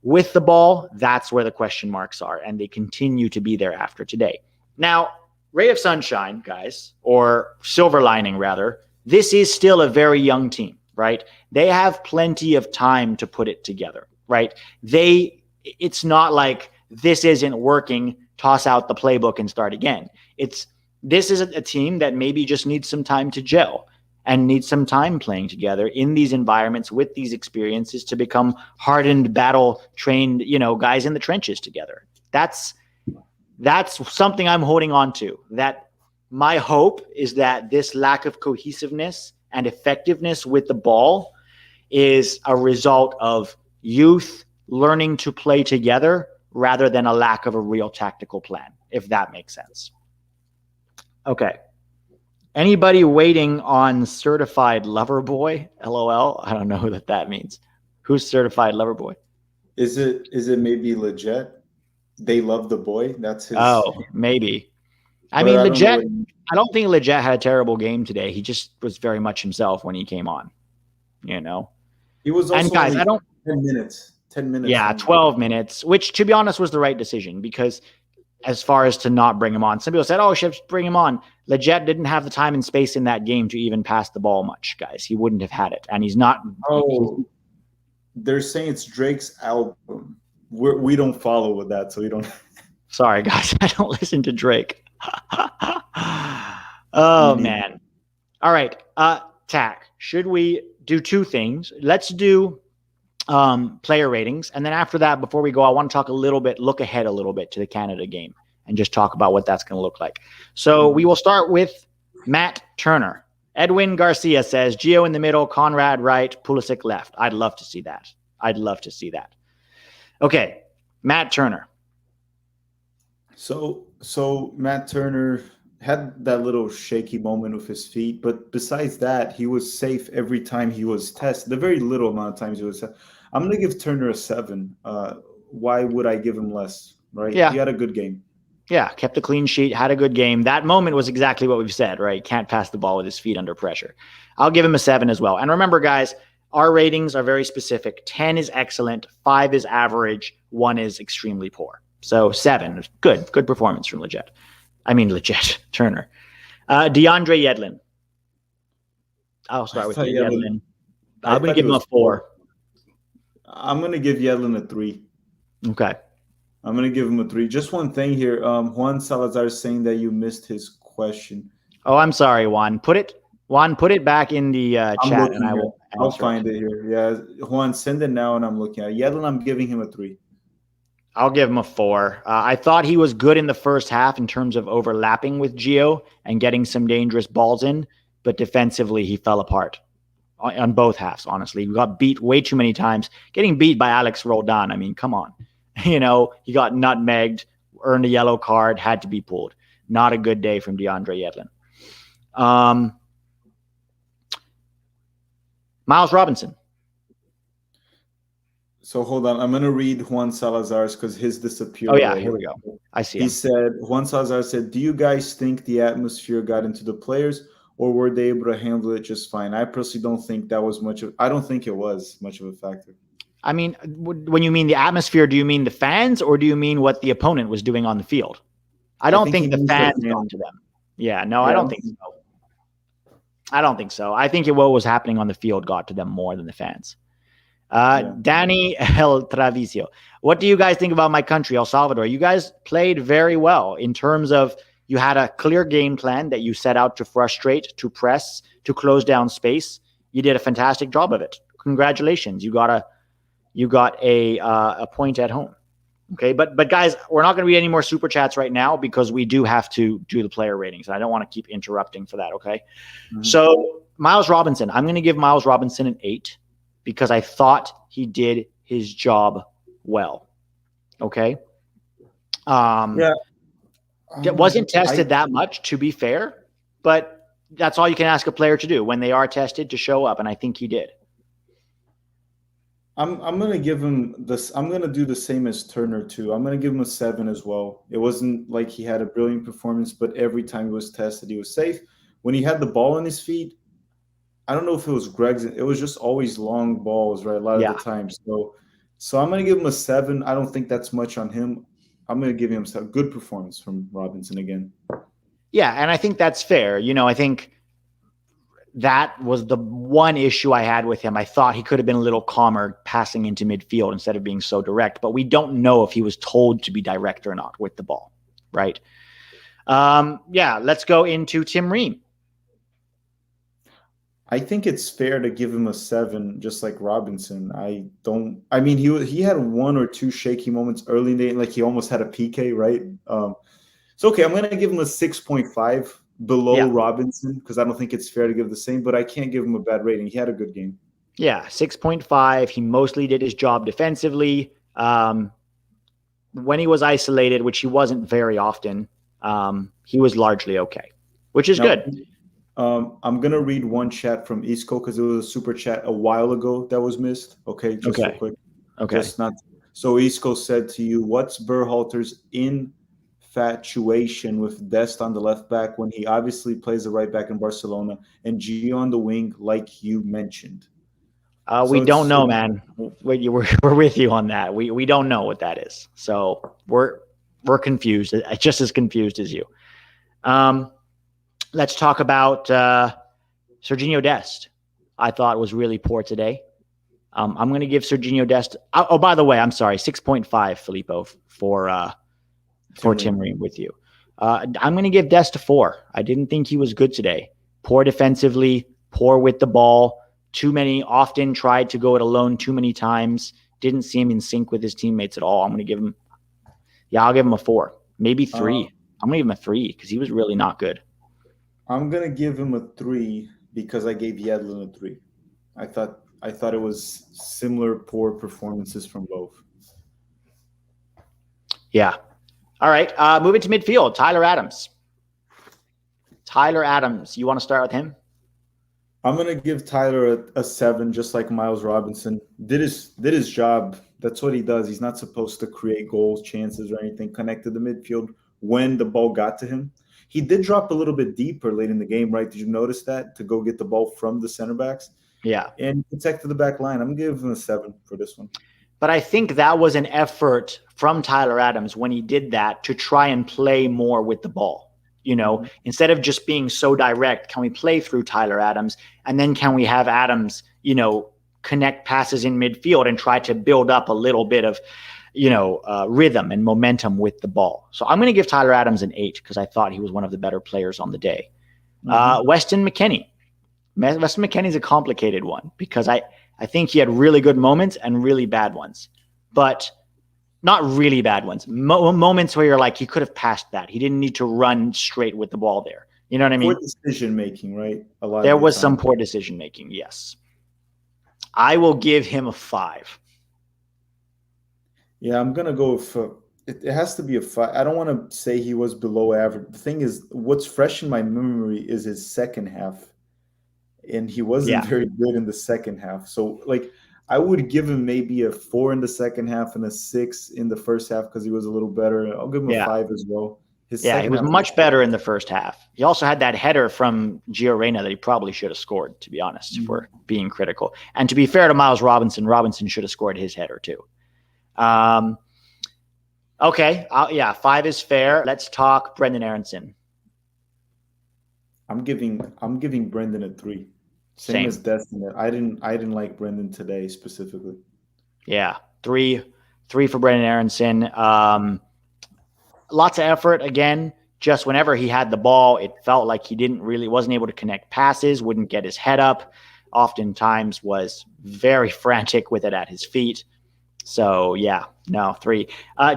Speaker 1: With the ball, that's where the question marks are, and they continue to be there after today. Now, ray of sunshine, guys, or silver lining, rather, this is still a very young team, right? They have plenty of time to put it together, right? It's not like this isn't working, toss out the playbook and start again. This is a team that maybe just needs some time to gel and needs some time playing together in these environments with these experiences to become hardened, battle-trained, guys in the trenches together. That's something I'm holding on to. That my hope is that this lack of cohesiveness and effectiveness with the ball is a result of youth learning to play together rather than a lack of a real tactical plan, if that makes sense. Okay. Anybody waiting on certified lover boy? LOL. I don't know who that means. Who's certified lover boy?
Speaker 2: Is it maybe Leggett? They love the boy. That's his.
Speaker 1: Oh, maybe. I mean, Leggett. I don't think Leggett had a terrible game today. He just was very much himself when he came on.
Speaker 2: He was also, and guys, 10 minutes. 10 minutes.
Speaker 1: Yeah, 12 minutes, which to be honest was the right decision, because as far as to not bring him on, some people said, "Oh, should bring him on." Leggett didn't have the time and space in that game to even pass the ball much, guys. He wouldn't have had it, and he's not.
Speaker 2: Oh, they're saying it's Drake's album. We don't follow with that, so we don't.
Speaker 1: Sorry, guys, I don't listen to Drake. Oh man! All right, Tack. Should we do two things? Let's do player ratings. And then after that, before we go, I want to look ahead a little bit to the Canada game and just talk about what that's going to look like. So we will start with Matt Turner. Edwin Garcia says, Geo in the middle, Conrad right, Pulisic left. I'd love to see that. Okay, Matt Turner.
Speaker 2: So Matt Turner had that little shaky moment with his feet, but besides that, he was safe every time he was tested. The very little amount of times he was tested. I'm going to give Turner a 7. Why would I give him less? Right?
Speaker 1: Yeah.
Speaker 2: He had a good game.
Speaker 1: Yeah, kept a clean sheet, had a good game. That moment was exactly what we've said, right? Can't pass the ball with his feet under pressure. I'll give him a 7 as well. And remember, guys, our ratings are very specific. 10 is excellent, 5 is average, 1 is extremely poor. So 7, good performance from Turner. DeAndre Yedlin. I'll start with Yedlin. I'm going to give him a 4.
Speaker 2: I'm going to give Yedlin a 3.
Speaker 1: Okay.
Speaker 2: I'm going to give him a 3. Just one thing here. Juan Salazar is saying that you missed his question.
Speaker 1: Oh, I'm sorry, Juan. Put it back in the chat, and
Speaker 2: I'll find it here. Yeah, Juan, send it now, and I'm looking at it. Yedlin, I'm giving him a 3.
Speaker 1: I'll give him a 4. I thought he was good in the first half in terms of overlapping with Geo and getting some dangerous balls in, but defensively he fell apart on both halves, honestly. He got beat way too many times. Getting beat by Alex Roldan, I mean, come on. He got nutmegged, earned a yellow card, had to be pulled. Not a good day from DeAndre Yedlin. Miles Robinson.
Speaker 2: So hold on. I'm going to read Juan Salazar's because his disappeared.
Speaker 1: Oh, yeah. Here we go. I see.
Speaker 2: He said, Juan Salazar said, do you guys think the atmosphere got into the players or were they able to handle it just fine? I personally don't think that was I don't think it was much of a factor.
Speaker 1: I mean, when you mean the atmosphere, do you mean the fans or do you mean what the opponent was doing on the field? I don't think the fans got to them. Yeah, no, I don't think so. I think what was happening on the field got to them more than the fans. Danny El Travicio. What do you guys think about my country, El Salvador? You guys played very well in terms of you had a clear game plan that you set out to frustrate, to press, to close down space. You did a fantastic job of it. Congratulations. You got a point at home. Okay, but guys, we're not going to read any more super chats right now because we do have to do the player ratings, and I don't want to keep interrupting for that. Okay, So Miles Robinson, I'm going to give Miles Robinson an 8 because I thought he did his job well. Okay, it wasn't tested that much, to be fair, but that's all you can ask a player to do when they are tested, to show up, and I think he did.
Speaker 2: I'm going to give him this. I'm going to do the same as Turner too. I'm going to give him a 7 as well. It wasn't like he had a brilliant performance, but every time he was tested, he was safe. When he had the ball on his feet, I don't know if it was Greg's. It was just always long balls, right? A lot of the time. So I'm going to give him a 7. I don't think that's much on him. I'm going to give him a good performance from Robinson again.
Speaker 1: Yeah, and I think that's fair. I think that was the one issue I had with him. I thought he could have been a little calmer passing into midfield instead of being so direct, but we don't know if he was told to be direct or not with the ball, right? Let's go into Tim Ream.
Speaker 2: I think it's fair to give him a 7, just like Robinson. He had 1 or 2 shaky moments early in the game, like he almost had a PK, right? So, okay, I'm going to give him a 6.5 below Robinson because I don't think it's fair to give the same, but I can't give him a bad rating. He had a good game.
Speaker 1: Yeah, 6.5. He mostly did his job defensively. When he was isolated, which he wasn't very often, he was largely okay, which is good.
Speaker 2: I'm going to read one chat from Isco because it was a super chat a while ago that was missed. Okay, just real quick.
Speaker 1: Okay.
Speaker 2: So Isco said to you, what's Berhalter's infatuation with Dest on the left back when he obviously plays the right back in Barcelona and Gio on the wing, like you mentioned?
Speaker 1: We don't know, man. We're with you on that. We don't know what that is. So we're confused, just as confused as you. Let's talk about Serginho Dest. I thought was really poor today. I'm going to give Serginho Dest. Oh, by the way, I'm sorry, 6.5, Filippo, for Tim Ream with you. I'm going to give Dest a 4. I didn't think he was good today. Poor defensively, poor with the ball, often tried to go it alone too many times. Didn't seem in sync with his teammates at all. I'll give him a 4, maybe 3. I'm going to give him a 3 because he was really not good.
Speaker 2: I'm going to give him a 3 because I gave Yedlin a 3. I thought it was similar poor performances from both.
Speaker 1: Yeah. All right. Moving to midfield, Tyler Adams. You want to start with him?
Speaker 2: I'm going to give Tyler a 7, just like Miles Robinson. Did his job. That's what he does. He's not supposed to create goals, chances, or anything connected to midfield when the ball got to him. He did drop a little bit deeper late in the game, right? Did you notice that? To go get the ball from the center backs?
Speaker 1: Yeah.
Speaker 2: And protected the back line. I'm going to give him a 7 for this one.
Speaker 1: But I think that was an effort from Tyler Adams when he did that to try and play more with the ball. Instead of just being so direct, can we play through Tyler Adams? And then can we have Adams, connect passes in midfield and try to build up a little bit of, rhythm and momentum with the ball. So I'm going to give Tyler Adams an 8 because I thought he was one of the better players on the day. Weston McKennie. Weston McKennie's a complicated one because I think he had really good moments and really bad ones. But not really bad ones. Moments where you're like, he could have passed that. He didn't need to run straight with the ball there. You know what I mean?
Speaker 2: Poor decision making, right?
Speaker 1: There was some poor decision making, yes. I will give him a 5.
Speaker 2: Yeah, I'm gonna go with it has to be a 5. I don't want to say he was below average. The thing is, what's fresh in my memory is his second half, and he wasn't very good in the second half. So, I would give him maybe a 4 in the second half and a 6 in the first half because he was a little better. I'll give him a 5 as well.
Speaker 1: He was much better in the first half. He also had that header from Geo Reyna that he probably should have scored, to be honest, if we're being critical. And to be fair to Miles Robinson, Robinson should have scored his header too. Okay. 5 is fair. Let's talk Brendan Aronson.
Speaker 2: I'm giving Brendan a 3. Same as Destin. I didn't like Brendan today specifically.
Speaker 1: Yeah, 3 for Brendan Aronson. Lots of effort again. Just whenever he had the ball, it felt like he wasn't able to connect passes, wouldn't get his head up. Oftentimes was very frantic with it at his feet. So 3.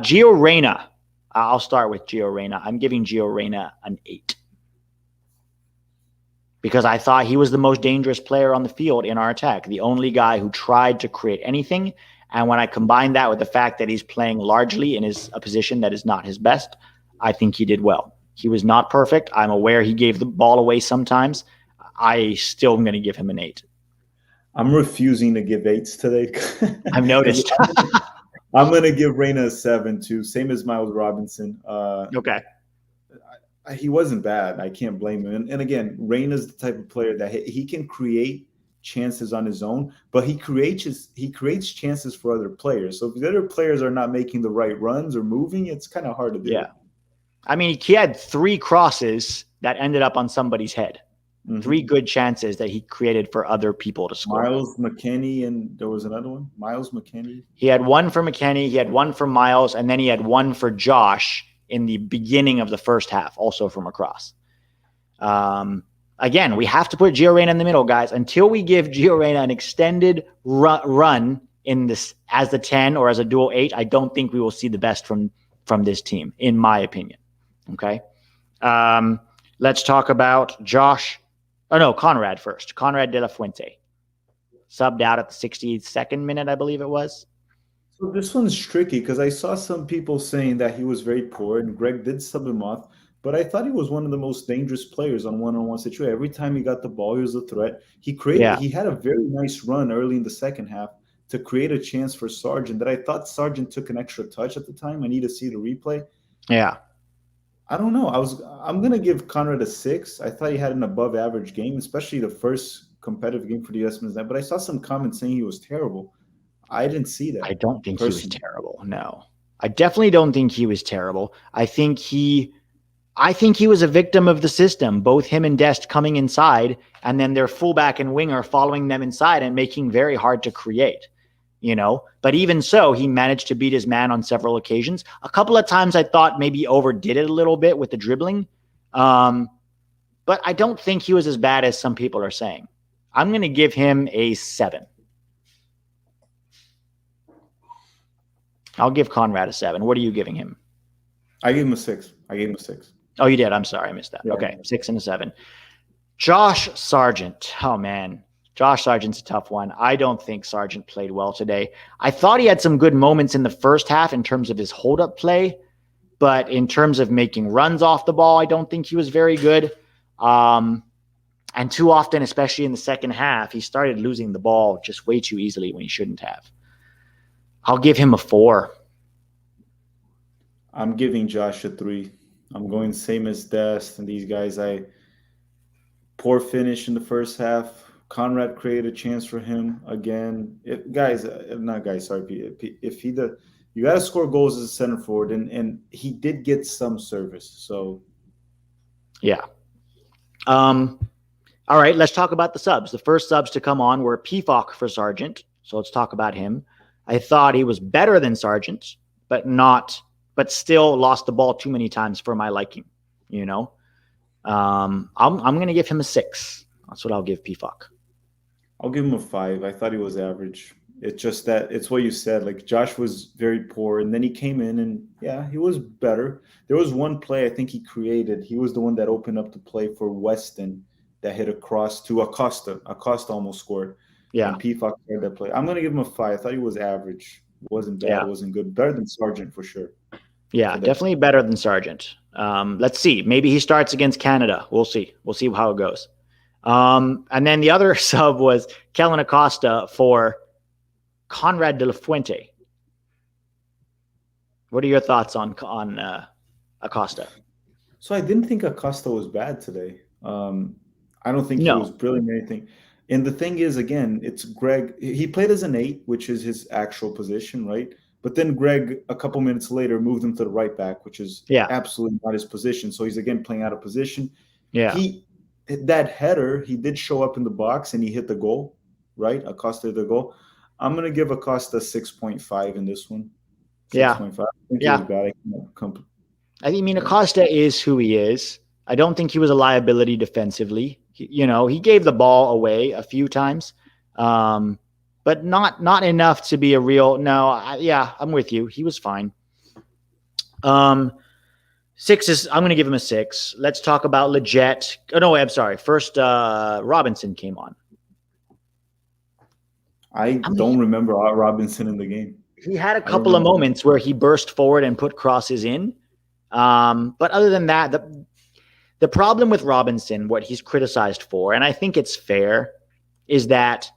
Speaker 1: Geo Reyna. I'll start with Geo Reyna. I'm giving Geo Reyna an 8. Because I thought he was the most dangerous player on the field in our attack, the only guy who tried to create anything. And when I combine that with the fact that he's playing largely in a position that is not his best, I think he did well. He was not perfect. I'm aware he gave the ball away sometimes. I still am going to give him an 8.
Speaker 2: I'm refusing to give 8s today.
Speaker 1: I've noticed.
Speaker 2: I'm going to give Reyna a 7 too, same as Miles Robinson.
Speaker 1: Okay.
Speaker 2: He wasn't bad. I can't blame him. And again, Reyna's the type of player that he can create chances on his own, but he creates chances for other players. So if the other players are not making the right runs or moving, it's kind of hard to do.
Speaker 1: Yeah. I mean, he had 3 crosses that ended up on somebody's head. 3 good chances that he created for other people to score.
Speaker 2: Miles McKennie, and there was another one. Miles McKennie.
Speaker 1: He had 1 for McKennie. He had 1 for Miles, and then he had 1 for Josh in the beginning of the first half, also from across. Again, we have to put Geo Reyna in the middle, guys. Until we give Geo Reyna an extended run in this as the 10 or as a dual 8, I don't think we will see the best from this team, in my opinion. Okay. Let's talk about Conrad first. Conrad de la Fuente. Subbed out at the 62nd minute, I believe it was.
Speaker 2: So this one's tricky because I saw some people saying that he was very poor, and Greg did sub him off. But I thought he was one of the most dangerous players on one-on-one situation. Every time he got the ball, he was a threat. He had a very nice run early in the second half to create a chance for Sargent that I thought Sargent took an extra touch at the time. I need to see the replay.
Speaker 1: Yeah.
Speaker 2: I don't know. I'm gonna give Conrad a 6. I thought he had an above average game, especially the first competitive game for the USMNT. But I saw some comments saying he was terrible. I didn't see that.
Speaker 1: I don't think he was terrible. No, I definitely don't think he was terrible. I think he was a victim of the system, both him and Dest coming inside and then their fullback and winger following them inside and making very hard to create, But even so, he managed to beat his man on several occasions. A couple of times I thought maybe he overdid it a little bit with the dribbling. But I don't think he was as bad as some people are saying. I'm going to give him a 7. I'll give Conrad a 7. What are you giving him?
Speaker 2: I gave him a 6.
Speaker 1: Oh, you did. I'm sorry. I missed that. Yeah. Okay. 6 and a 7. Josh Sargent. Oh, man. Josh Sargent's a tough one. I don't think Sargent played well today. I thought he had some good moments in the first half in terms of his hold-up play, but in terms of making runs off the ball, I don't think he was very good. And too often, especially in the second half, he started losing the ball just way too easily when he shouldn't have. I'll give him a 4.
Speaker 2: I'm giving Josh a 3. I'm going same as Dest and these guys. Poor finish in the first half. Conrad created a chance for him again. If you got to score goals as a center forward, and he did get some service. So,
Speaker 1: yeah. All right, let's talk about the subs. The first subs to come on were Pifok for Sargent. So let's talk about him. I thought he was better than Sargent, but still lost the ball too many times for my liking. You know, I'm going to give him a 6. That's what I'll give Pifok.
Speaker 2: I'll give him a 5. I thought he was average. It's just that it's what you said. Like Josh was very poor, and then he came in, and yeah, he was better. There was one play I think he created. He was the one that opened up the play for Weston that hit across to Acosta. Acosta almost scored.
Speaker 1: Yeah.
Speaker 2: And Pifok scored that play. I'm going to give him a 5. I thought he was average. Wasn't bad.
Speaker 1: Yeah.
Speaker 2: Wasn't good. Better than Sargent for sure.
Speaker 1: Yeah, definitely better than Sargent. Let's see. Maybe he starts against Canada. We'll see. We'll see how it goes. And then the other sub was Kellen Acosta for Conrad de la Fuente. What are your thoughts on Acosta?
Speaker 2: So I didn't think Acosta was bad today. I don't think he was brilliant or anything. And the thing is, again, it's Greg. He played as an 8, which is his actual position, right? But then Greg, a couple minutes later, moved him to the right back, which is absolutely not his position. So he's, again, playing out of position.
Speaker 1: Yeah.
Speaker 2: That header, he did show up in the box, and he hit the goal, right? Acosta hit the goal. I'm going to give Acosta 6.5 in this one. 6.5.
Speaker 1: Yeah. I mean, Acosta is who he is. I don't think he was a liability defensively. He gave the ball away a few times, but not enough to be a real. No, I'm with you. He was fine. 6 is. I'm going to give him a 6. Let's talk about Leggett. Oh no, I'm sorry. First, Robinson came on.
Speaker 2: I don't remember Robinson in the game.
Speaker 1: He had a couple of moments where he burst forward and put crosses in, but other than that, the problem with Robinson, what he's criticized for, and I think it's fair, is that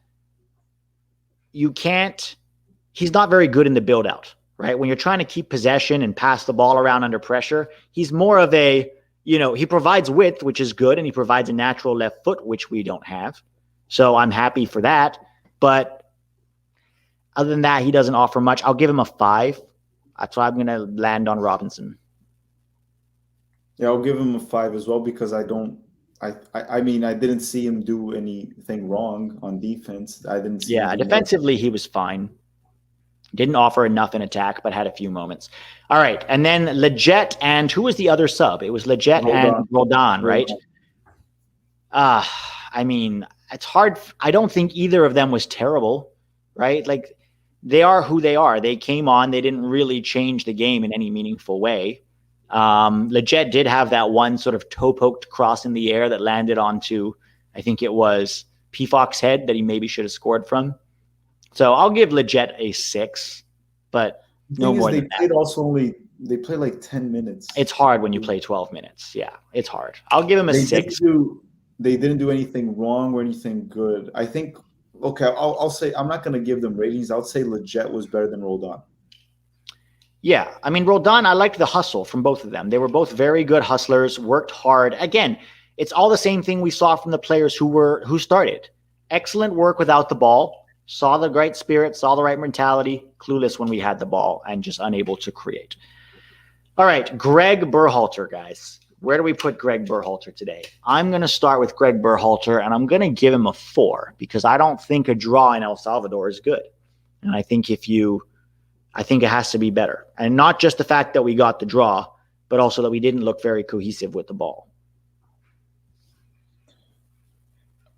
Speaker 1: he's not very good in the build out, right? When you're trying to keep possession and pass the ball around under pressure, he's more of he provides width, which is good, and he provides a natural left foot, which we don't have. So I'm happy for that. But other than that, he doesn't offer much. I'll give him a 5. That's why I'm going to land on Robinson.
Speaker 2: Yeah, I'll give him a 5 as well because I didn't see him do anything wrong on defense. I didn't see
Speaker 1: defensively he was fine. Didn't offer enough in attack, but had a few moments. All right, and then Leggett and who was the other sub? It was Leggett and Roldan, right? I mean, it's hard. I don't think either of them was terrible, right? Like, they are who they are. They came on. They didn't really change the game in any meaningful way. Leggett did have that one sort of toe-poked cross in the air that landed onto, I think it was Pifok's head that he maybe should have scored from. So I'll give Leggett a 6, but no more than that.
Speaker 2: They played like 10 minutes.
Speaker 1: It's hard when you play 12 minutes. Yeah, it's hard. I'll give him a 6.
Speaker 2: They didn't do anything wrong or anything good. I think, okay, I'll say, I'm not going to give them ratings. I'll say Leggett was better than Roldan.
Speaker 1: Yeah, I mean, Roldan, I liked the hustle from both of them. They were both very good hustlers, worked hard. Again, it's all the same thing we saw from the players who started. Excellent work without the ball, saw the right spirit, saw the right mentality, clueless when we had the ball, and just unable to create. All right, Greg Berhalter, guys. Where do we put Greg Berhalter today? I'm going to start with Greg Berhalter, and I'm going to give him a 4 because I don't think a draw in El Salvador is good. And I think I think it has to be better. And not just the fact that we got the draw, but also that we didn't look very cohesive with the ball.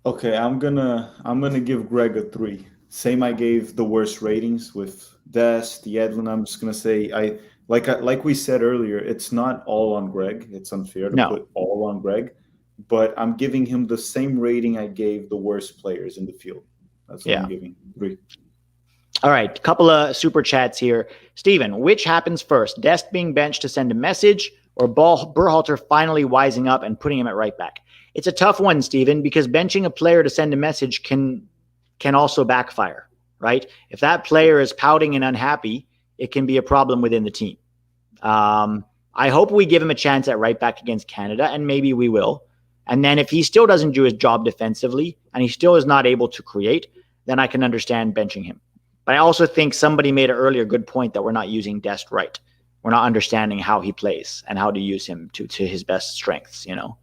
Speaker 2: Okay, I'm gonna give Greg a 3. Same I gave the worst ratings with Dest, the Edlin. I'm just gonna say like we said earlier, it's not all on Greg. It's unfair to
Speaker 1: No.
Speaker 2: put all on Greg, but I'm giving him the same rating I gave the worst players in the field. That's what
Speaker 1: Yeah.
Speaker 2: I'm giving. 3.
Speaker 1: All right, couple of super chats here. Steven, which happens first? Dest being benched to send a message or Berhalter finally wising up and putting him at right back? It's a tough one, Steven, because benching a player to send a message can also backfire, right? If that player is pouting and unhappy, it can be a problem within the team. I hope we give him a chance at right back against Canada, and maybe we will. And then if he still doesn't do his job defensively and he still is not able to create, then I can understand benching him. But I also think somebody made an earlier good point that we're not using Dest right. We're not understanding how he plays and how to use him to his best strengths, you know.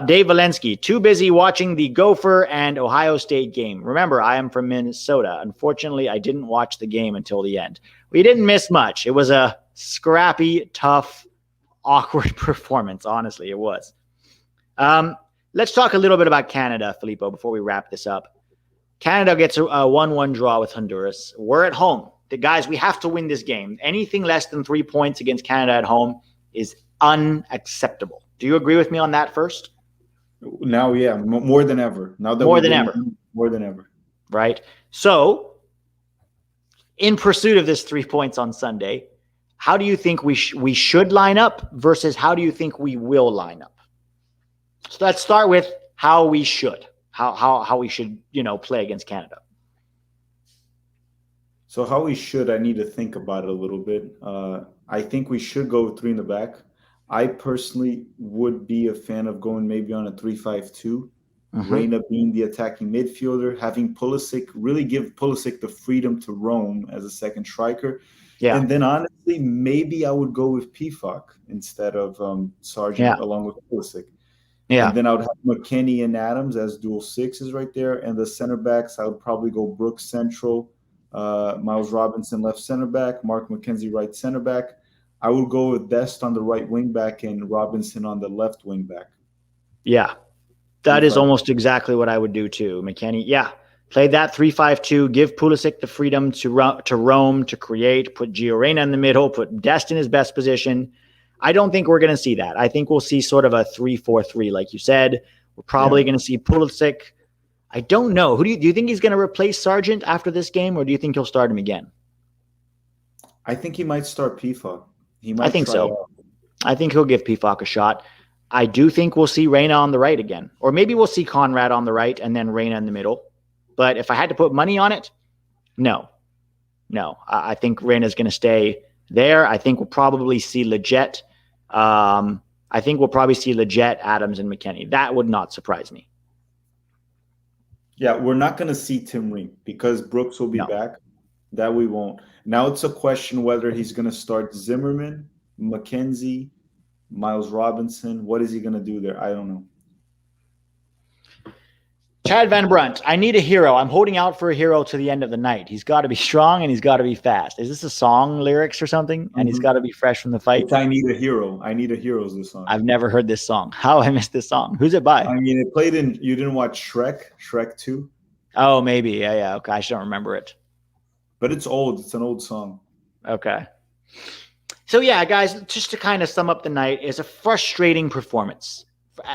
Speaker 1: Dave Valensky, too busy watching the Gopher and Ohio State game. Remember, I am from Minnesota. Unfortunately, I didn't watch the game until the end. We didn't miss much. It was a scrappy, tough, awkward performance. Honestly, it was. Let's talk a little bit about Canada, Filippo, before we wrap this up. Canada gets a 1-1 draw with Honduras. We're at home. Guys, we have to win this game. Anything less than 3 points against Canada at home is unacceptable. Do you agree with me on that first?
Speaker 2: Now, yeah, more than ever. Now that
Speaker 1: more than ever.
Speaker 2: More than ever.
Speaker 1: Right? So, in pursuit of this 3 points on Sunday, how do you think we should line up versus how do you think we will line up? So let's start with how we should. How we should, play against Canada.
Speaker 2: So how we should, I need to think about it a little bit. I think we should go with 3 in the back. I personally would be a fan of going maybe on a 3-5-2. Reyna being the attacking midfielder, having Pulisic, really give Pulisic the freedom to roam as a second striker. Yeah. And then honestly, maybe I would go with Pifak instead of Sargent along with Pulisic. Yeah. And then I would have McKennie and Adams as dual sixes right there. And the center backs, I would probably go Brooks central, Miles Robinson left center back, Mark McKenzie right center back. I would go with Dest on the right wing back and Robinson on the left wing back.
Speaker 1: Yeah, that is almost exactly what I would do too. McKennie, play that 3-5-2, give Pulisic the freedom to roam, to create, put Geo Reyna in the middle, put Dest in his best position. I don't think we're going to see that. I think we'll see sort of a 3-4-3, like you said. We're probably going to see Pulisic. I don't know. Do you think he's going to replace Sargent after this game, or do you think he'll start him again?
Speaker 2: I think he might start Pifak.
Speaker 1: I think so. I think he'll give Pifak a shot. I do think we'll see Reyna on the right again, or maybe we'll see Conrad on the right and then Reyna in the middle. But if I had to put money on it, no. I think Reyna's going to stay there. I think we'll probably see Leggett. I think we'll probably see Leggett, Adams, and McKennie. That would not surprise me.
Speaker 2: Yeah, we're not going to see Tim Ream because Brooks will be back. That we won't. Now it's a question whether he's going to start Zimmerman, McKenzie, Miles Robinson. What is he going to do there? I don't know.
Speaker 1: Chad Van Brunt, I need a hero. I'm holding out for a hero to the end of the night. He's got to be strong and he's got to be fast. Is this a song lyrics or something? And he's got to be fresh from the fight.
Speaker 2: It's I Need a Hero. I Need a Hero is the song.
Speaker 1: I've never heard this song. How I missed this song? Who's it by?
Speaker 2: I mean, it played in, you didn't watch Shrek 2?
Speaker 1: Oh, maybe. Yeah. Okay. I just don't remember it.
Speaker 2: But it's old. It's an old song.
Speaker 1: Okay. So, yeah, guys, just to kind of sum up the night, is a frustrating performance.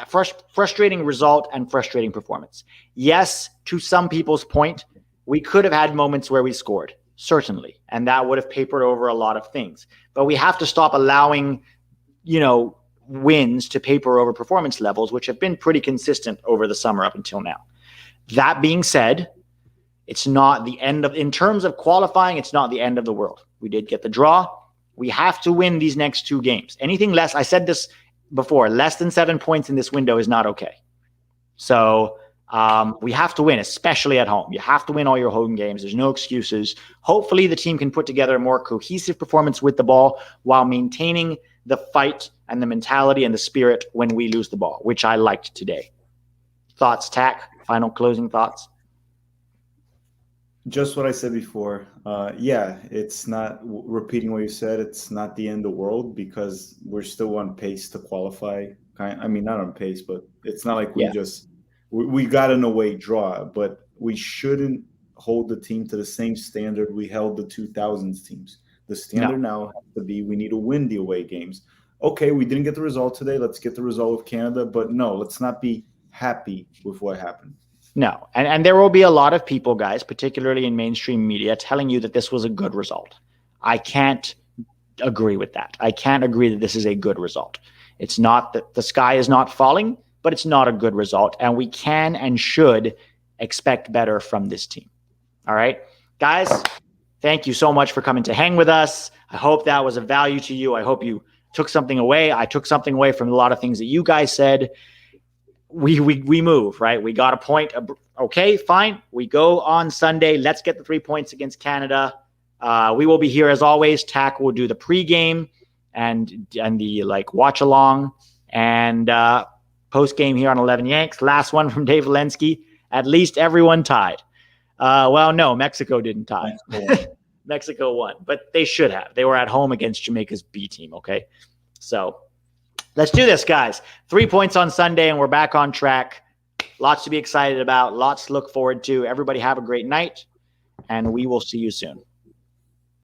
Speaker 1: Frustrating result and frustrating performance. Yes, to some people's point, we could have had moments where we scored, certainly, and that would have papered over a lot of things. But we have to stop allowing, wins to paper over performance levels, which have been pretty consistent over the summer up until now. That being said, it's not the end of, in terms of qualifying, it's not the end of the world. We did get the draw. We have to win these next 2 games. Anything less, I said this before, less than 7 points in this window is not okay. So we have to win, especially at home. You have to win all your home games. There's no excuses. Hopefully the team can put together a more cohesive performance with the ball while maintaining the fight and the mentality and the spirit when we lose the ball, which I liked today. Thoughts, Tack? Final closing thoughts?
Speaker 2: Just what I said before. It's not, repeating what you said, it's not the end of the world because we're still on pace to qualify. I mean, not on pace, but it's not like we just we got an away draw, but we shouldn't hold the team to the same standard we held the 2000s teams. The standard now has to be we need to win the away games. Okay, we didn't get the result today. Let's get the result with Canada, but no, let's not be happy with what happened.
Speaker 1: No, and there will be a lot of people, guys, particularly in mainstream media, telling you that this was a good result. I can't agree with that. I can't agree that this is a good result. It's not that the sky is not falling, but it's not a good result, and we can and should expect better from this team. All right, guys, thank you so much for coming to hang with us. I hope that was of value to you. I hope you took something away. I took something away from a lot of things that you guys said. We move, right? We got a point. Okay, fine. We go on Sunday. Let's get the 3 points against Canada. We will be here as always. TAC will do the pregame and the watch along and post game here on 11 Yanks. Last one from Dave Valensky. At least everyone tied. Well, no, Mexico didn't tie. Mexico won, but they should have. They were at home against Jamaica's B team. Okay, so. Let's do this, guys. 3 points on Sunday, and we're back on track. Lots to be excited about. Lots to look forward to. Everybody have a great night, and we will see you soon.